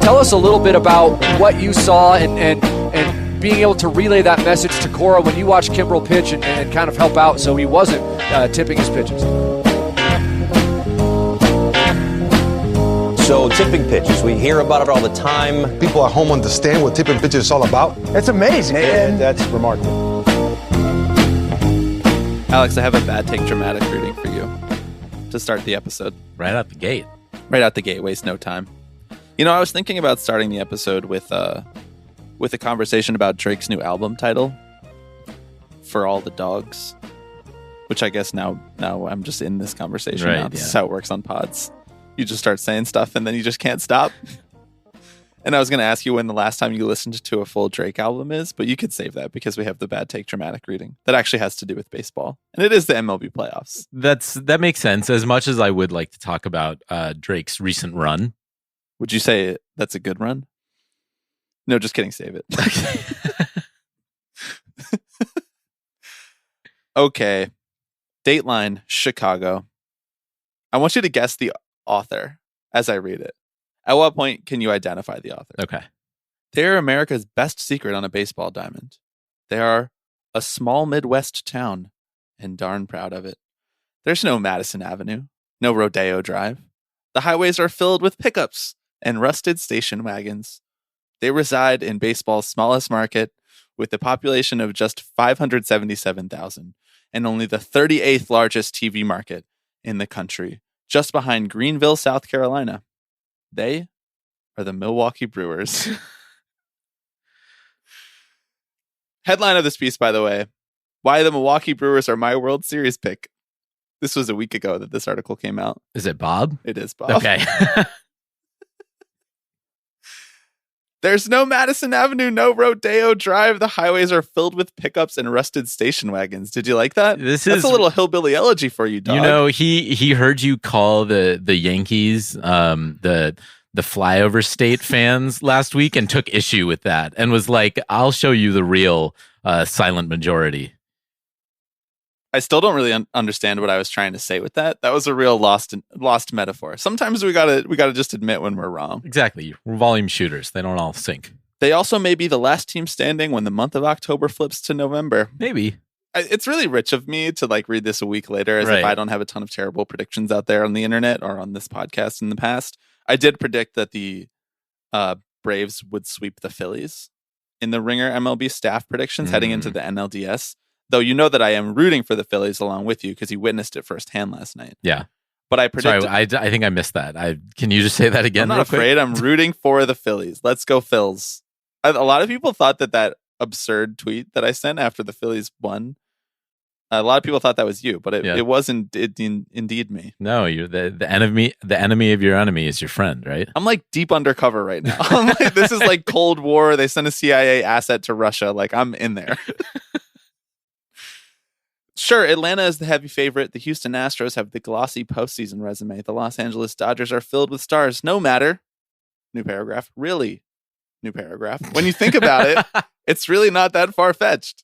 Tell us a little bit about what you saw and being able to relay that message to Cora when you watched Kimbrel pitch and kind of help out so he wasn't tipping his pitches. So tipping pitches, we hear about it all the time. People at home understand what tipping pitches is all about. It's amazing. And that's remarkable. Alex, I have a bad take dramatic reading for you to start the episode. Right out the gate. Right out the gate, waste no time. You know, I was thinking about starting the episode with a conversation about Drake's new album title, For All the Dogs, which I guess now I'm just in this conversation. Right, now. This is how it works on pods. You just start saying stuff and then you just can't stop. And I was going to ask you when the last time you listened to a full Drake album is, but you could save that because we have the bad take dramatic reading that actually has to do with baseball. And it is the MLB playoffs. That makes sense. As much as I would like to talk about Drake's recent run. Would you say that's a good run? No, just kidding. Save it. Okay. Dateline, Chicago. I want you to guess the author as I read it. At what point can you identify the author? Okay. They are America's best secret on a baseball diamond. They are a small Midwest town and darn proud of it. There's no Madison Avenue, no Rodeo Drive. The highways are filled with pickups and rusted station wagons. They reside in baseball's smallest market with a population of just 577,000 and only the 38th largest TV market in the country, just behind Greenville, South Carolina. They are the Milwaukee Brewers. Headline of this piece, by the way, why the Milwaukee Brewers are my World Series pick. This was a week ago that this article came out. Is it Bob? It is Bob. Okay. There's no Madison Avenue, no Rodeo Drive. The highways are filled with pickups and rusted station wagons. Did you like that? That's a little hillbilly elegy for you, dog. You know, he heard you call the Yankees the flyover state fans last week and took issue with that and was like, I'll show you the real silent majority. I still don't really understand what I was trying to say with that. That was a real lost metaphor. Sometimes we gotta just admit when we're wrong. Exactly. We're volume shooters. They don't all sync. They also may be the last team standing when the month of October flips to November. Maybe. It's really rich of me to read this a week later as if I don't have a ton of terrible predictions out there on the internet or on this podcast in the past. I did predict that the Braves would sweep the Phillies in the Ringer MLB staff predictions heading into the NLDS. Though you know that I am rooting for the Phillies along with you because you witnessed it firsthand last night. Yeah. But I predicted... Sorry, I think I missed that. Can you just say that again? I'm not afraid. I'm rooting for the Phillies. Let's go Phils. A lot of people thought that absurd tweet that I sent after the Phillies won, a lot of people thought that was you, but it wasn't indeed me. No, you're the enemy. The enemy of your enemy is your friend, right? I'm deep undercover right now. This is Cold War. They sent a CIA asset to Russia. I'm in there. Sure, Atlanta is the heavy favorite. The Houston Astros have the glossy postseason resume. The Los Angeles Dodgers are filled with stars. No matter. New paragraph. Really? New paragraph. When you think about it, it's really not that far-fetched.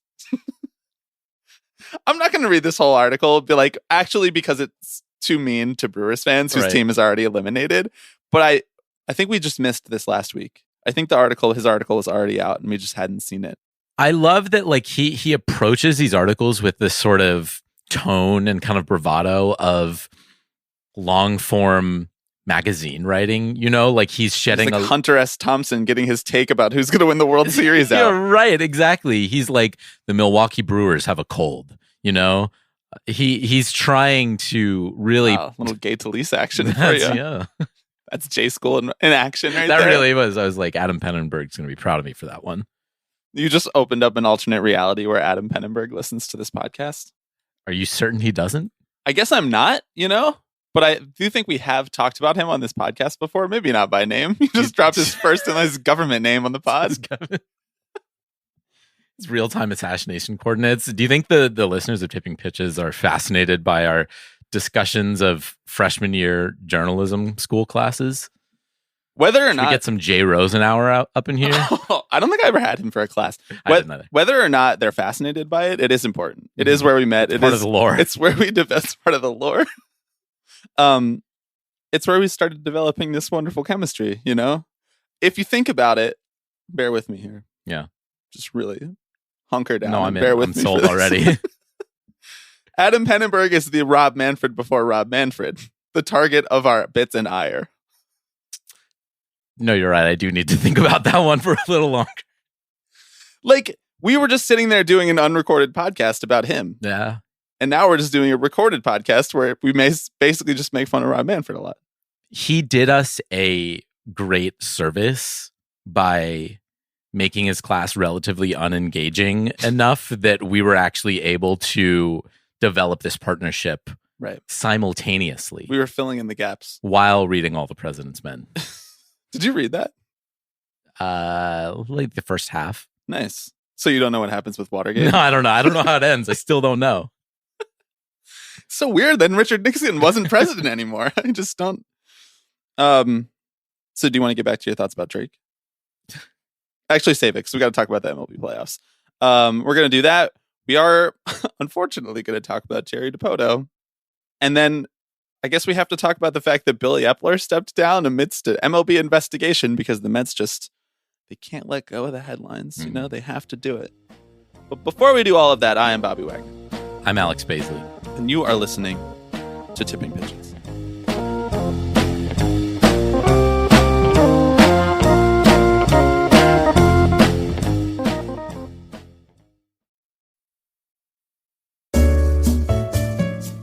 I'm not going to read this whole article, actually because it's too mean to Brewers fans whose team is already eliminated. But I think we just missed this last week. I think his article was already out and we just hadn't seen it. I love that he approaches these articles with this sort of tone and kind of bravado of long form magazine writing, he's shedding he's Hunter S. Thompson getting his take about who's going to win the World Series out. Yeah, right, exactly. He's like, the Milwaukee Brewers have a cold, He's trying to really... Wow, little Gay Talese action for you. Yeah. That's J School in action right there. That really was. I was like, Adam Pennenberg's going to be proud of me for that one. You just opened up an alternate reality where Adam Pennenberg listens to this podcast. Are you certain he doesn't? I guess I'm not, but I do think we have talked about him on this podcast before. Maybe not by name. He just dropped his first and his government name on the pod. It's real-time assassination coordinates. Do you think the listeners of Tipping Pitches are fascinated by our discussions of freshman year journalism school classes? Whether or Should not we get some Jay Rosenauer up in here. I don't think I ever had him for a class. Whether or not they're fascinated by it, it is important. It is where we met. It's part of the lore. It's where it's part of the lore. It's where we started developing this wonderful chemistry. if you think about it, bear with me here. Yeah. Just really hunker down. No, and bear with I'm me sold for this. already. Adam Pennenberg is the Rob Manfred before Rob Manfred, the target of our bits and ire. No, you're right. I do need to think about that one for a little longer. Like, we were just sitting there doing an unrecorded podcast about him. Yeah. And now we're just doing a recorded podcast where we may basically just make fun of Rob Manfred a lot. He did us a great service by making his class relatively unengaging enough that we were actually able to develop this partnership Right. simultaneously. We were filling in the gaps. While reading All the President's Men. Did you read that? Like the first half. Nice. So you don't know what happens with Watergate? No, I don't know. I don't know how it ends. I still don't know. So weird that Richard Nixon wasn't president anymore. I just don't. So do you want to get back to your thoughts about Drake? Actually, save it because we got to talk about the MLB playoffs. We're going to do that. We are unfortunately going to talk about Jerry Dipoto. And then I guess we have to talk about the fact that Billy Epler stepped down amidst an MLB investigation because the Mets they can't let go of the headlines. You know, they have to do it. But before we do all of that, I am Bobby Wagner. I'm Alex Baisley. And you are listening to Tipping Pitches.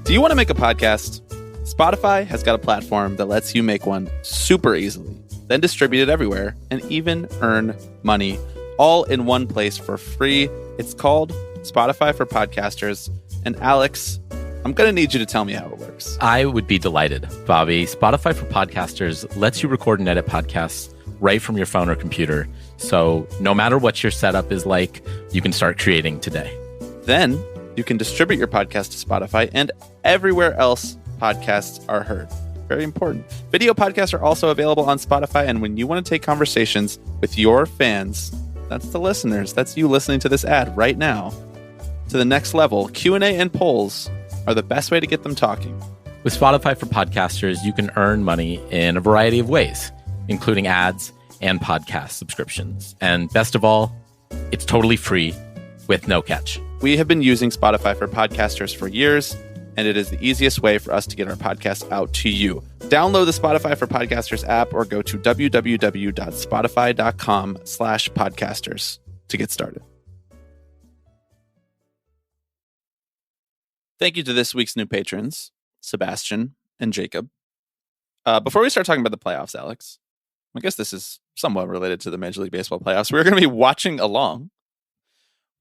Do you want to make a podcast? Spotify has got a platform that lets you make one super easily, then distribute it everywhere, and even earn money all in one place for free. It's called Spotify for Podcasters. And Alex, I'm going to need you to tell me how it works. I would be delighted, Bobby. Spotify for Podcasters lets you record and edit podcasts right from your phone or computer. So no matter what your setup is like, you can start creating today. Then you can distribute your podcast to Spotify and everywhere else podcasts are heard. Very important. Video podcasts are also available on Spotify. And when you want to take conversations with your fans, that's the listeners, that's you listening to this ad right now, to the next level, Q&A and polls are the best way to get them talking. With Spotify for Podcasters, you can earn money in a variety of ways, including ads and podcast subscriptions. And best of all, it's totally free with no catch. We have been using Spotify for Podcasters for years, and it is the easiest way for us to get our podcast out to you. Download the Spotify for Podcasters app or go to www.spotify.com/podcasters to get started. Thank you to this week's new patrons, Sebastian and Jacob. Before we start talking about the playoffs, Alex, I guess this is somewhat related to the Major League Baseball playoffs. We're going to be watching along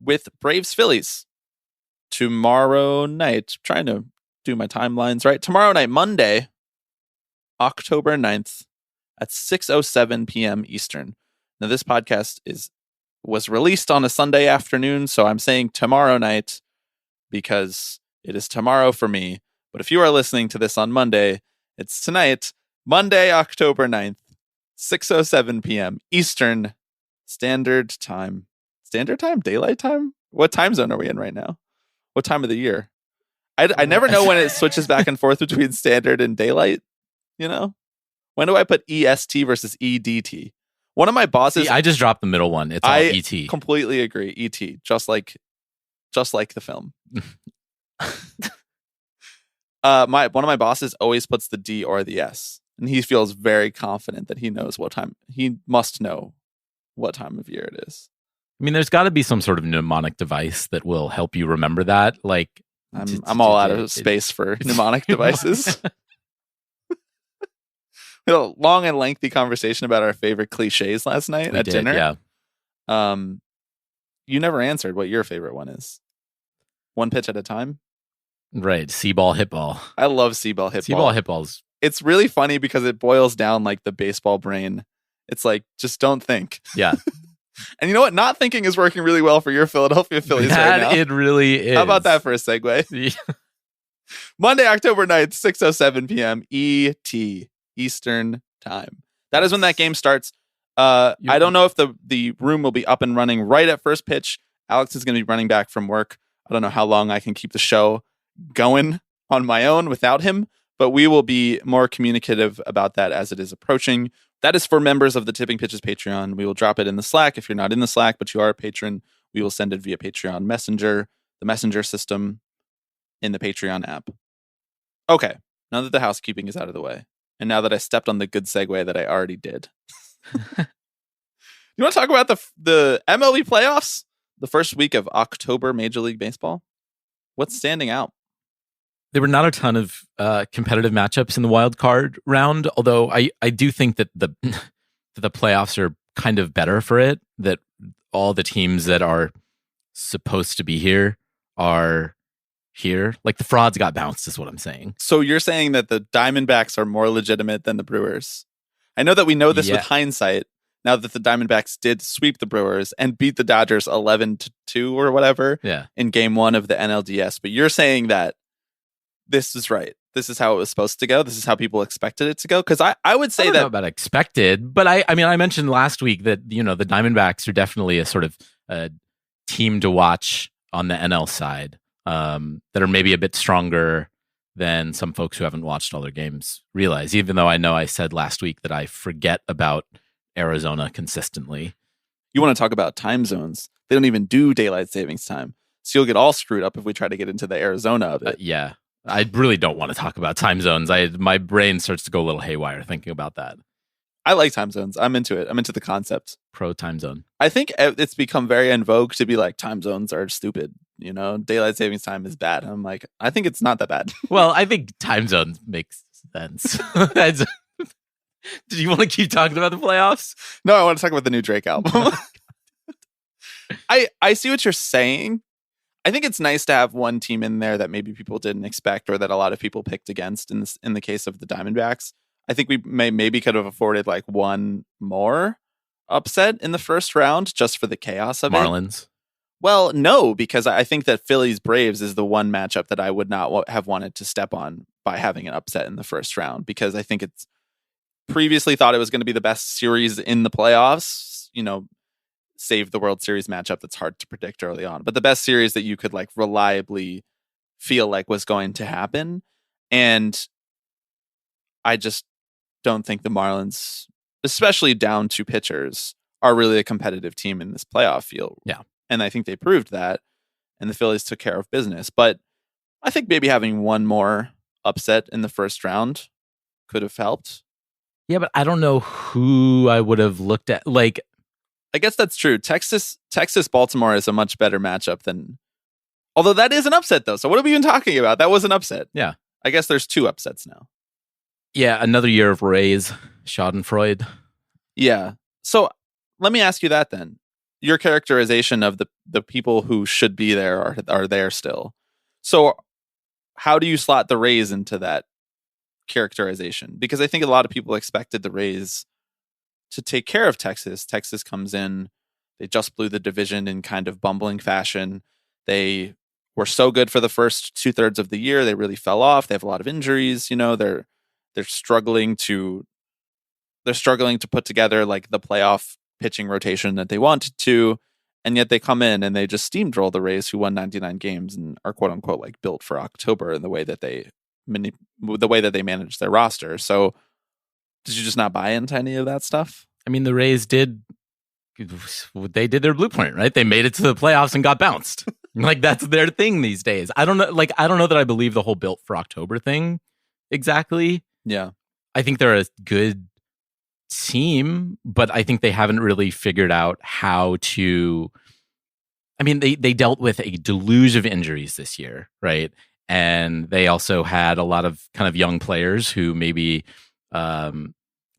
with Braves Phillies tomorrow night. Trying to do my timelines right. Tomorrow night, Monday, October 9th at 6:07 p.m. Eastern. Now, this podcast was released on a Sunday afternoon, so I'm saying tomorrow night because it is tomorrow for me. But if you are listening to this on Monday, it's tonight, Monday, October 9th, 6:07 p.m. Eastern Standard Time. Standard Time? Daylight Time? What time zone are we in right now? What time of the year? I never know when it switches back and forth between standard and daylight. You know? When do I put EST versus EDT? One of my bosses... See, I just dropped the middle one. It's all ET. Completely agree. ET. Just like the film. One of my bosses always puts the D or the S. And he feels very confident that he knows what time. He must know what time of year it is. I mean, there's got to be some sort of mnemonic device that will help you remember that. Like, I'm all out of space for mnemonic devices. We had a long and lengthy conversation about our favorite cliches last night at dinner. Yeah. You never answered what your favorite one is. One pitch at a time? Right. C-ball, hit ball. I love C-ball, hit ball. C-ball, hit balls. It's really funny because it boils down like the baseball brain. It's like, just don't think. Yeah. And you know what? Not thinking is working really well for your Philadelphia Phillies right now. It really is. How about that for a segue? Yeah. Monday, October 9th, 6:07 p.m. ET, Eastern Time. That is when that game starts. I don't know if the room will be up and running right at first pitch. Alex is going to be running back from work. I don't know how long I can keep the show going on my own without him, but we will be more communicative about that as it is approaching. That is for members of the Tipping Pitches Patreon. We will drop it in the Slack. If you're not in the Slack, but you are a patron, we will send it via Patreon Messenger, the Messenger system in the Patreon app. Okay, now that the housekeeping is out of the way, and now that I stepped on the good segue that I already did, you want to talk about the MLB playoffs? The first week of October Major League Baseball? What's standing out? There were not a ton of competitive matchups in the wild card round, although I do think that the playoffs are kind of better for it, that all the teams that are supposed to be here are here. Like the frauds got bounced is what I'm saying. So you're saying that the Diamondbacks are more legitimate than the Brewers? I know that we know this with hindsight, now that the Diamondbacks did sweep the Brewers and beat the Dodgers 11-2 or whatever in game 1 of the NLDS. But you're saying that this is right. This is how it was supposed to go. This is how people expected it to go. Because I would say I don't know about expected, but I mean, I mentioned last week that, the Diamondbacks are definitely a sort of team to watch on the NL side, that are maybe a bit stronger than some folks who haven't watched all their games realize, even though I know I said last week that I forget about Arizona consistently. You want to talk about time zones? They don't even do daylight savings time. So you'll get all screwed up if we try to get into the Arizona of it. Yeah. I really don't want to talk about time zones. My brain starts to go a little haywire thinking about that. I like time zones. I'm into it. I'm into the concept. Pro time zone. I think it's become very in vogue to be like, time zones are stupid. Daylight savings time is bad. I'm like, I think it's not that bad. Well, I think time zones makes sense. Did you want to keep talking about the playoffs? No, I want to talk about the new Drake album. I see what you're saying. I think it's nice to have one team in there that maybe people didn't expect or that a lot of people picked against in the case of the Diamondbacks. I think we maybe could have afforded like one more upset in the first round just for the chaos of Marlins. It. Well, no, because I think that Phillies Braves is the one matchup that I would not have wanted to step on by having an upset in the first round, because I think it's previously thought it was going to be the best series in the playoffs, save the World Series matchup that's hard to predict early on, but the best series that you could like reliably feel like was going to happen. And I just don't think the Marlins, especially down to pitchers, are really a competitive team in this playoff field. Yeah. And I think they proved that, and the Phillies took care of business. But I think maybe having one more upset in the first round could have helped. Yeah, but I don't know who I would have looked at. Like, I guess that's true. Texas, Baltimore is a much better matchup than. Although that is an upset, though. So what are we even talking about? That was an upset. Yeah. I guess there's 2 upsets now. Yeah, another year of Rays, Schadenfreude. Yeah. So let me ask you that then. Your characterization of the people who should be there are there still. So how do you slot the Rays into that characterization? Because I think a lot of people expected the Rays to take care of Texas. Texas comes in, they just blew the division in kind of bumbling fashion. They were so good for the first 2/3 of the year. They really fell off. They have a lot of injuries. They're struggling to put together like the playoff pitching rotation that they wanted to, and yet they come in and they just steamroll the Rays, who won 99 games and are quote unquote like built for October in the way that they manage their roster. So did you just not buy into any of that stuff? I mean, the Rays did their blueprint, right? They made it to the playoffs and got bounced. Like, that's their thing these days. I don't know that I believe the whole built for October thing exactly. Yeah. I think they're a good team, but I think they haven't really figured out how to. I mean, they dealt with a deluge of injuries this year, right? And they also had a lot of kind of young players who maybe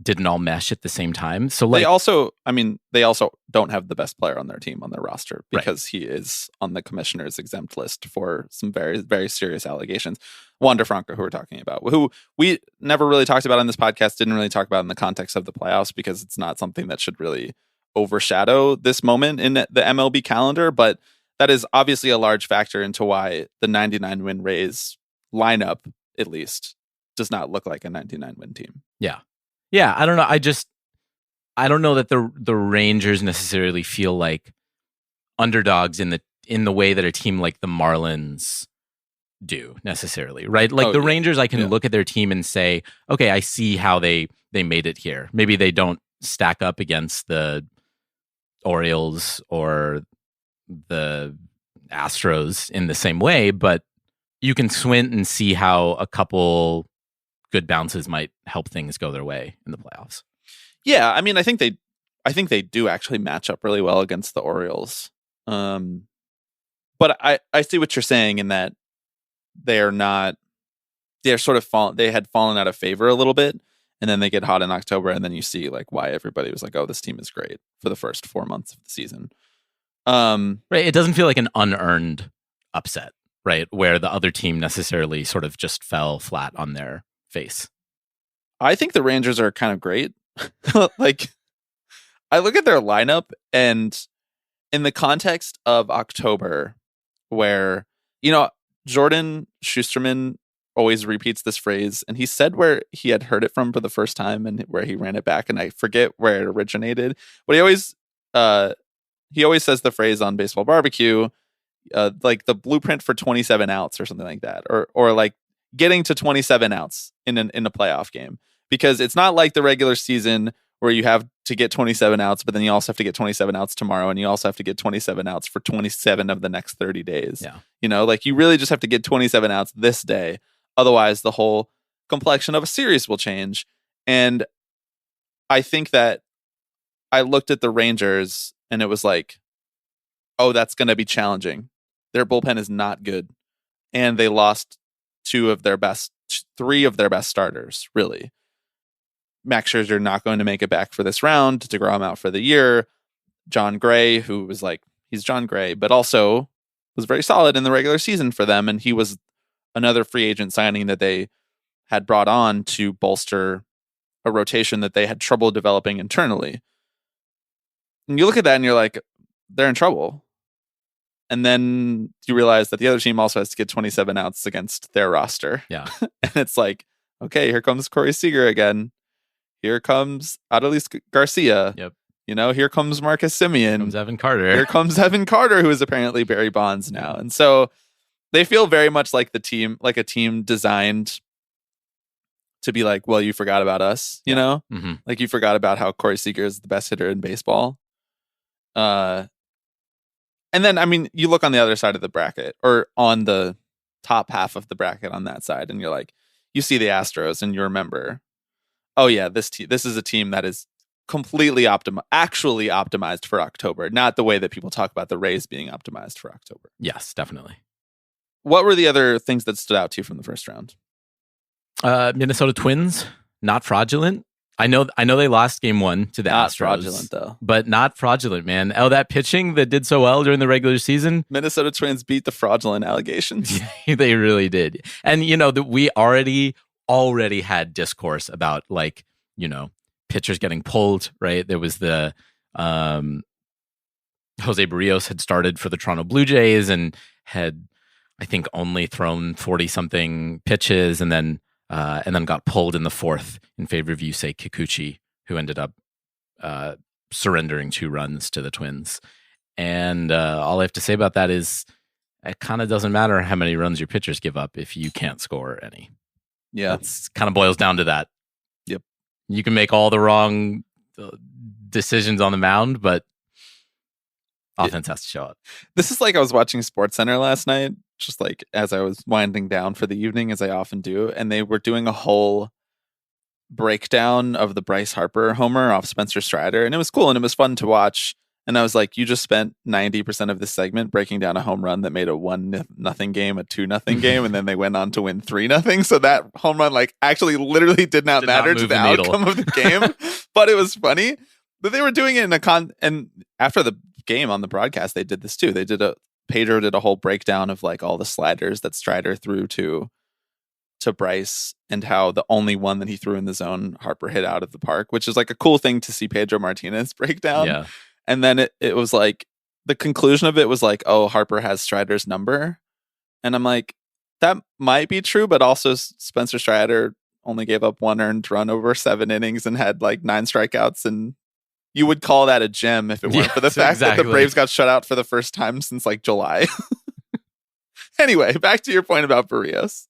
didn't all mesh at the same time. So like, they also don't have the best player on their team on their roster because he is on the commissioner's exempt list for some very, very serious allegations. Wander Franco, who we're talking about, who we never really talked about on this podcast, didn't really talk about in the context of the playoffs because it's not something that should really overshadow this moment in the MLB calendar. But that is obviously a large factor into why the 99 win Rays lineup, at least, does not look like a 99 win team. Yeah, I don't know. I don't know that the Rangers necessarily feel like underdogs in the way that a team like the Marlins do necessarily, right? Like the Rangers, I can look at their team and say, okay, I see how they made it here. Maybe they don't stack up against the Orioles or the Astros in the same way, but you can squint and see how a couple good bounces might help things go their way in the playoffs. Yeah, I mean, I think they do actually match up really well against the Orioles. But I see what you're saying in that they're sort of they had fallen out of favor a little bit, and then they get hot in October, and then you see like why everybody was like, oh, this team is great for the first 4 months of the season. Right. It doesn't feel like an unearned upset, right? Where the other team necessarily sort of just fell flat on their face. I think the Rangers are kind of great. Like, I look at their lineup, and in the context of October, where, Jordan Schusterman always repeats this phrase, and he said where he had heard it from for the first time and where he ran it back, and I forget where it originated, but he always says the phrase on Baseball Barbecue, like the blueprint for 27 outs or something like that, or like getting to 27 outs in a playoff game, because it's not like the regular season where you have to get 27 outs, but then you also have to get 27 outs tomorrow, and you also have to get 27 outs for 27 of the next 30 days. Yeah. Like you really just have to get 27 outs this day. Otherwise, the whole complexion of a series will change. And I think that I looked at the Rangers and it was like, oh, that's going to be challenging. Their bullpen is not good. And they lost three of their best starters, really. Max Scherzer not going to make it back for this round. DeGrom out for the year. John Gray, who was like, he's John Gray, but also was very solid in the regular season for them. And he was another free agent signing that they had brought on to bolster a rotation that they had trouble developing internally. And you look at that and you're like, they're in trouble. And then you realize that the other team also has to get 27 outs against their roster. Yeah. And it's like, okay, here comes Corey Seager again. Here comes Adolis Garcia. Yep. Here comes Marcus Semien. Here comes Evan Carter. Here comes Evan Carter, who is apparently Barry Bonds now. And so they feel very much like a team designed to be like, well, you forgot about us, you know? Mm-hmm. Like you forgot about how Corey Seager is the best hitter in baseball. And then, I mean, you look on the other side of the bracket, or on the top half of the bracket on that side, and you're like, you see the Astros and you remember, oh yeah, this is a team that is completely actually optimized for October, not the way that people talk about the Rays being optimized for October. Yes, definitely. What were the other things that stood out to you from the first round? Minnesota Twins, not fraudulent. I know they lost game 1 to the Not Astros. fraudulent, though. But not fraudulent, man. Oh, that pitching that did so well during the regular season. Minnesota Twins beat the fraudulent allegations. They really did. And, we already had discourse about, like, pitchers getting pulled, right? There was the Jose Barrios had started for the Toronto Blue Jays and had, I think, only thrown 40-something pitches, and then got pulled in the 4th in favor of Yusei Kikuchi, who ended up surrendering 2 runs to the Twins. And all I have to say about that is it kind of doesn't matter how many runs your pitchers give up if you can't score any. Yeah. It's kind of boils down to that. Yep. You can make all the wrong decisions on the mound, but offense has to show up. This is like I was watching SportsCenter last night, just like as I was winding down for the evening, as I often do, and they were doing a whole breakdown of the Bryce Harper homer off Spencer Strider, and it was cool and it was fun to watch. And I was like, you just spent 90% of this segment breaking down a home run that made a 1-0 game a 2-0 game, and then they went on to win 3-0. So that home run, like, actually literally did not matter to the outcome of the game, but it was funny that they were doing it in and after the game on the broadcast, they did this too. Pedro did a whole breakdown of like all the sliders that Strider threw to Bryce, and how the only one that he threw in the zone, Harper hit out of the park, which is like a cool thing to see Pedro Martinez break down. Yeah. And then it was like, the conclusion of it was like, oh, Harper has Strider's number. And I'm like, that might be true, but also Spencer Strider only gave up 1 earned run over 7 innings and had like 9 strikeouts. And you would call that a gem if it weren't for the fact that the Braves got shut out for the first time since like July. Anyway, back to your point about Barrios.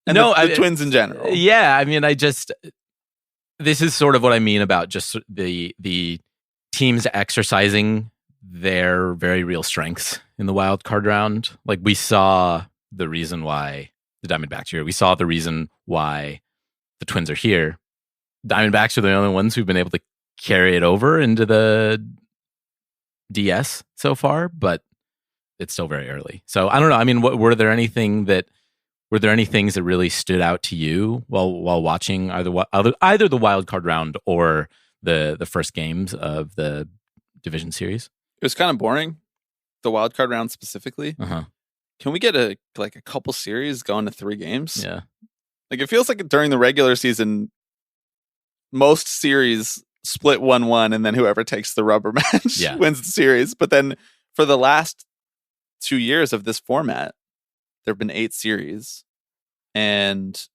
And the Twins in general. Yeah, I mean, this is sort of what I mean about just the teams exercising their very real strengths in the wild card round. Like, we saw the reason why the Diamondbacks are here. We saw the reason why the Twins are here. Diamondbacks are the only ones who've been able to carry it over into the DS so far, but it's still very early. So I don't know. I mean, were there any things that really stood out to you while watching either the wild card round or the first games of the division series? It was kind of boring, the wild card round specifically. Uh-huh. Can we get a couple series going to 3 games? Yeah. Like, it feels like during the regular season, most series split 1-1, and then whoever takes the rubber match wins the series. But then for the last 2 years of this format, there have been 8 series, and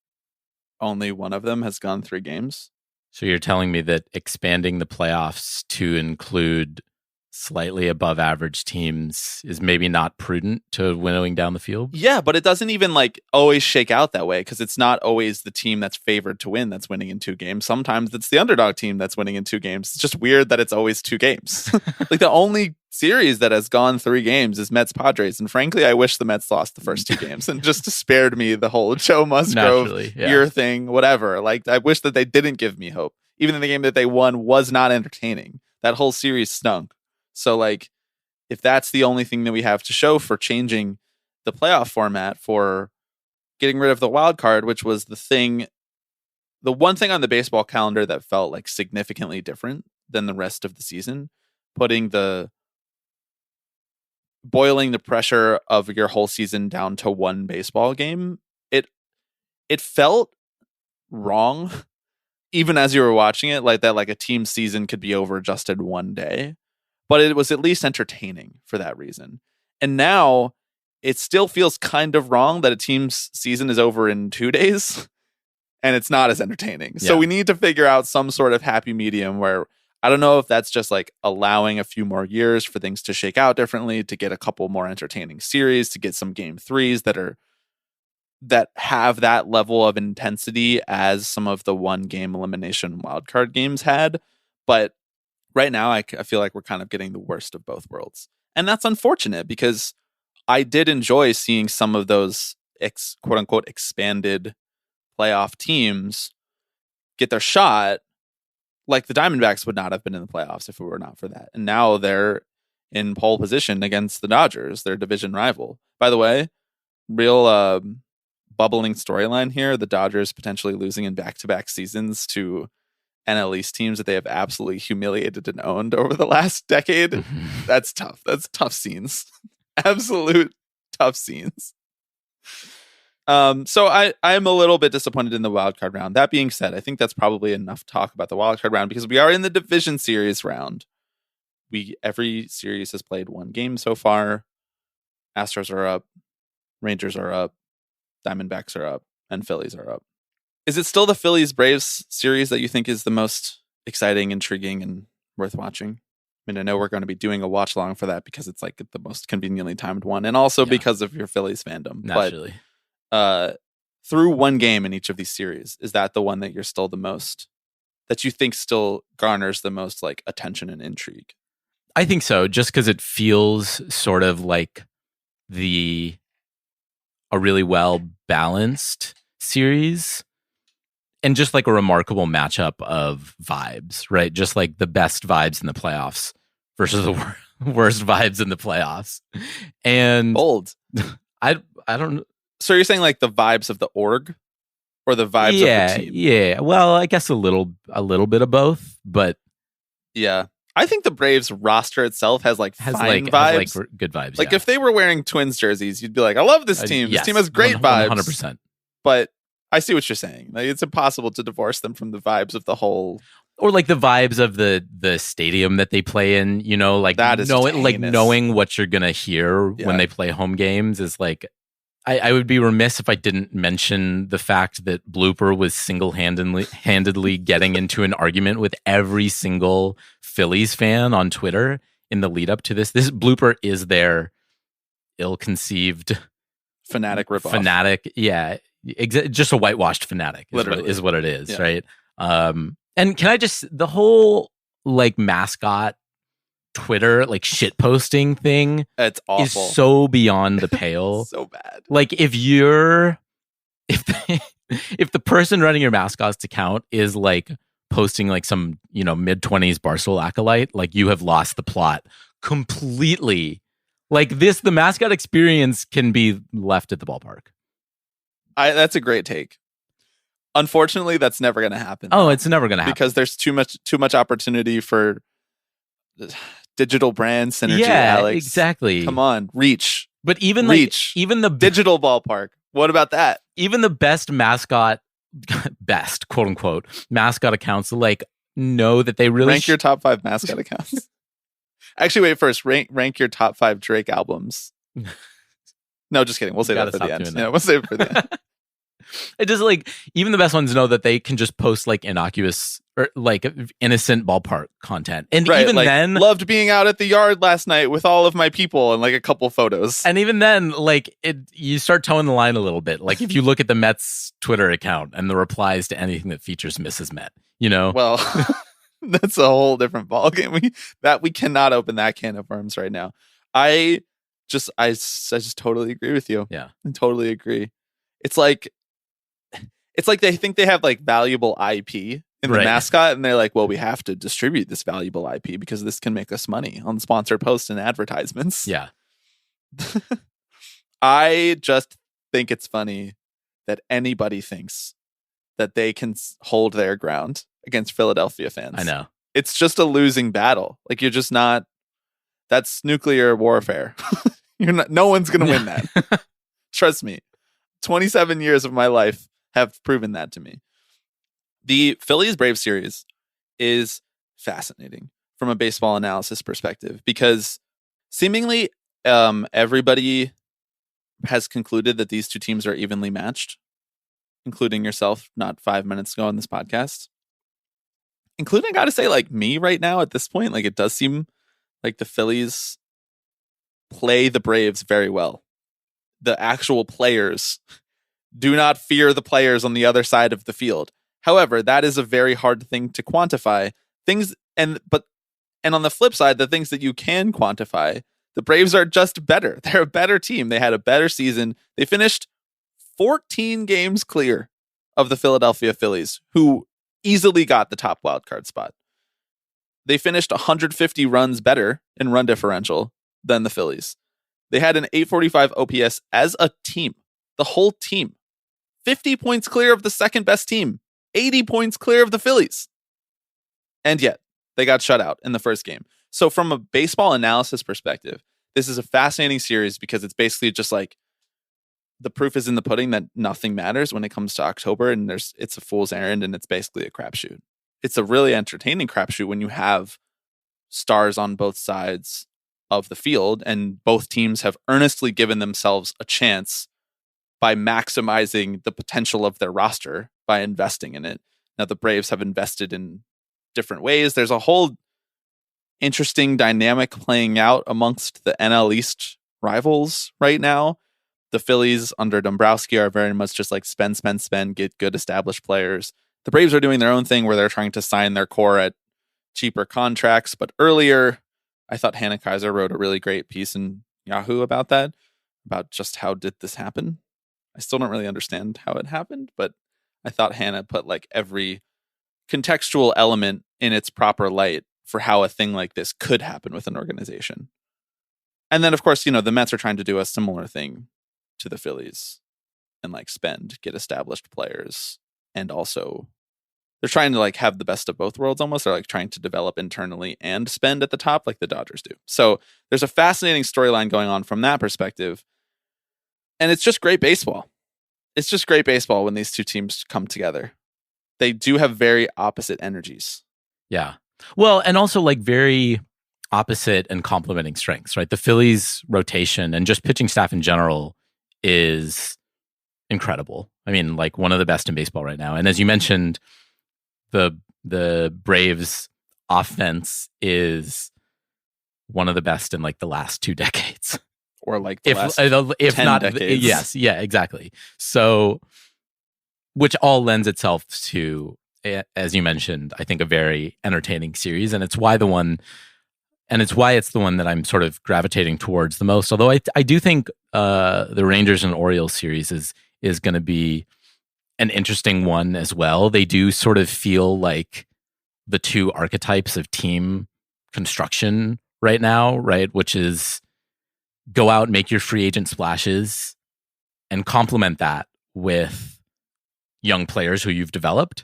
only one of them has gone 3 games. So you're telling me that expanding the playoffs to include slightly above average teams is maybe not prudent to winnowing down the field? Yeah, but it doesn't even always shake out that way, because it's not always the team that's favored to win that's winning in 2 games. Sometimes it's the underdog team that's winning in 2 games. It's just weird that it's always 2 games. Like, the only series that has gone 3 games is Mets-Padres, and frankly, I wish the Mets lost the first 2 games and just spared me the whole Joe Musgrove year thing, whatever. Like, I wish that they didn't give me hope. Even the game that they won was not entertaining. That whole series stunk. So, if that's the only thing that we have to show for changing the playoff format, for getting rid of the wild card, which was the one thing on the baseball calendar that felt significantly different than the rest of the season, boiling the pressure of your whole season down to 1 baseball game, it felt wrong, even as you were watching it, that a team season could be over just in 1 day. But it was at least entertaining for that reason. And now it still feels kind of wrong that a team's season is over in 2 days and it's not as entertaining. Yeah. So we need to figure out some sort of happy medium where, I don't know if that's just allowing a few more years for things to shake out differently, to get a couple more entertaining series, to get some game 3s that have that level of intensity as some of the 1 game elimination wildcard games had. But right now, I feel like we're kind of getting the worst of both worlds. And that's unfortunate, because I did enjoy seeing some of those quote-unquote expanded playoff teams get their shot. Like, the Diamondbacks would not have been in the playoffs if it were not for that. And now they're in pole position against the Dodgers, their division rival. By the way, real bubbling storyline here, the Dodgers potentially losing in back-to-back seasons to NL East teams that they have absolutely humiliated and owned over the last decade. That's tough. That's tough scenes. Absolute tough scenes. So I'm a little bit disappointed in the wildcard round. That being said, I think that's probably enough talk about the wildcard round, because we are in the division series round. Every series has played 1 game so far. Astros are up, Rangers are up, Diamondbacks are up, and Phillies are up. Is it still the Phillies-Braves series that you think is the most exciting, intriguing, and worth watching? I mean, I know we're going to be doing a watch-along for that because it's the most conveniently timed one, and also because of your Phillies fandom. Naturally. But through 1 game in each of these series, is that the one that you're still the most, that you think still garners the most attention and intrigue? I think so, just because it feels sort of like a really well-balanced series. And just a remarkable matchup of vibes, right? Just the best vibes in the playoffs versus the worst vibes in the playoffs. And bold. I don't. So you're saying the vibes of the org, or the vibes of the team? Yeah. Well, I guess a little bit of both, but yeah, I think the Braves roster itself has fine vibes, has good vibes. If they were wearing Twins jerseys, you'd be like, I love this team. This team has great vibes. 100%. But I see what you're saying. It's impossible to divorce them from the vibes of the whole, or the vibes of the stadium that they play in. That is knowing what you're gonna hear when they play home games is I would be remiss if I didn't mention the fact that Blooper was single-handedly getting into an argument with every single Phillies fan on Twitter in the lead up to this. This Blooper is their ill-conceived fanatic ripoff. Fanatic, yeah. Just a whitewashed fanatic Literally. is what it is, yeah. Right? And can I just, the whole like mascot Twitter like shit posting thing, it's awful. Is so beyond the pale. So bad. Like if the person running your mascot's account is like posting like some, mid-20s Barstool acolyte, like you have lost the plot completely. Like the mascot experience can be left at the ballpark. That's a great take. Unfortunately, that's never going to happen. Oh, it's never going to happen because there's too much opportunity for digital brand synergy. Yeah, Alex. Exactly. Come on, reach. But even the digital ballpark. What about that? Even the best quote unquote mascot accounts like know that they really rank your top 5 mascot accounts. Actually, wait, first rank your top 5 Drake albums. No, just kidding. We'll say that for the end. Yeah, we'll save it for the end. It just like even the best ones know that they can just post like innocuous or like innocent ballpark content, and right, even like, then, loved being out at the yard last night with all of my people and like a couple photos. And even then, like you start towing the line a little bit. Like if you look at the Mets Twitter account and the replies to anything that features Mrs. Met, Well, that's a whole different ballgame. We cannot open that can of worms right now. I just totally agree with you. Yeah, I totally agree. It's like they think they have like valuable IP in the mascot, and they're like, well, we have to distribute this valuable IP because this can make us money on sponsored posts and advertisements. Yeah. I just think it's funny that anybody thinks that they can hold their ground against Philadelphia fans. I know. It's just a losing battle. Like you're just not, that's nuclear warfare. No one's going to win that. Trust me. 27 years of my life have proven that to me. The Phillies-Braves series is fascinating from a baseball analysis perspective because seemingly everybody has concluded that these two teams are evenly matched, including yourself not 5 minutes ago on this podcast. Including, I gotta say, like me right now at this point, like it does seem like the Phillies play the Braves very well. The actual players do not fear the players on the other side of the field. However, that is a very hard thing to quantify. And on the flip side, the things that you can quantify, the Braves are just better. They're a better team. They had a better season. They finished 14 games clear of the Philadelphia Phillies, who easily got the top wildcard spot. They finished 150 runs better in run differential than the Phillies. They had an 845 OPS as a team. The whole team. 50 points clear of the second best team. 80 points clear of the Phillies. And yet, they got shut out in the first game. So from a baseball analysis perspective, this is a fascinating series because it's basically just like the proof is in the pudding that nothing matters when it comes to October, and it's a fool's errand, and it's basically a crapshoot. It's a really entertaining crapshoot when you have stars on both sides of the field, and both teams have earnestly given themselves a chance by maximizing the potential of their roster by investing in it. Now, the Braves have invested in different ways. There's a whole interesting dynamic playing out amongst the NL East rivals right now. The Phillies under Dombrowski are very much just like spend, get good established players. The Braves are doing their own thing where they're trying to sign their core at cheaper contracts. But earlier, I thought Hannah Kaiser wrote a really great piece in Yahoo about that, about just how did this happen. I still don't really understand how it happened, but I thought Hannah put like every contextual element in its proper light for how a thing like this could happen with an organization. And then, of course, the Mets are trying to do a similar thing to the Phillies and like get established players. And also they're trying to like have the best of both worlds almost. They're like trying to develop internally and spend at the top like the Dodgers do. So there's a fascinating storyline going on from that perspective. And it's just great baseball. It's just great baseball when these two teams come together. They do have very opposite energies. Yeah. Well, and also like very opposite and complementing strengths, right? The Phillies rotation and just pitching staff in general is incredible. I mean, like one of the best in baseball right now. And as you mentioned, the Braves offense is one of the best in like the last 2 decades. or like the last if 10 not decades. yes, yeah, exactly. So, which all lends itself to, as you mentioned, I think a very entertaining series, and it's why it's the one that I'm sort of gravitating towards the most. Although I do think the Rangers and Orioles series is going to be an interesting one as well. They do sort of feel like the two archetypes of team construction right now, right? Which is go out, make your free agent splashes, and complement that with young players who you've developed,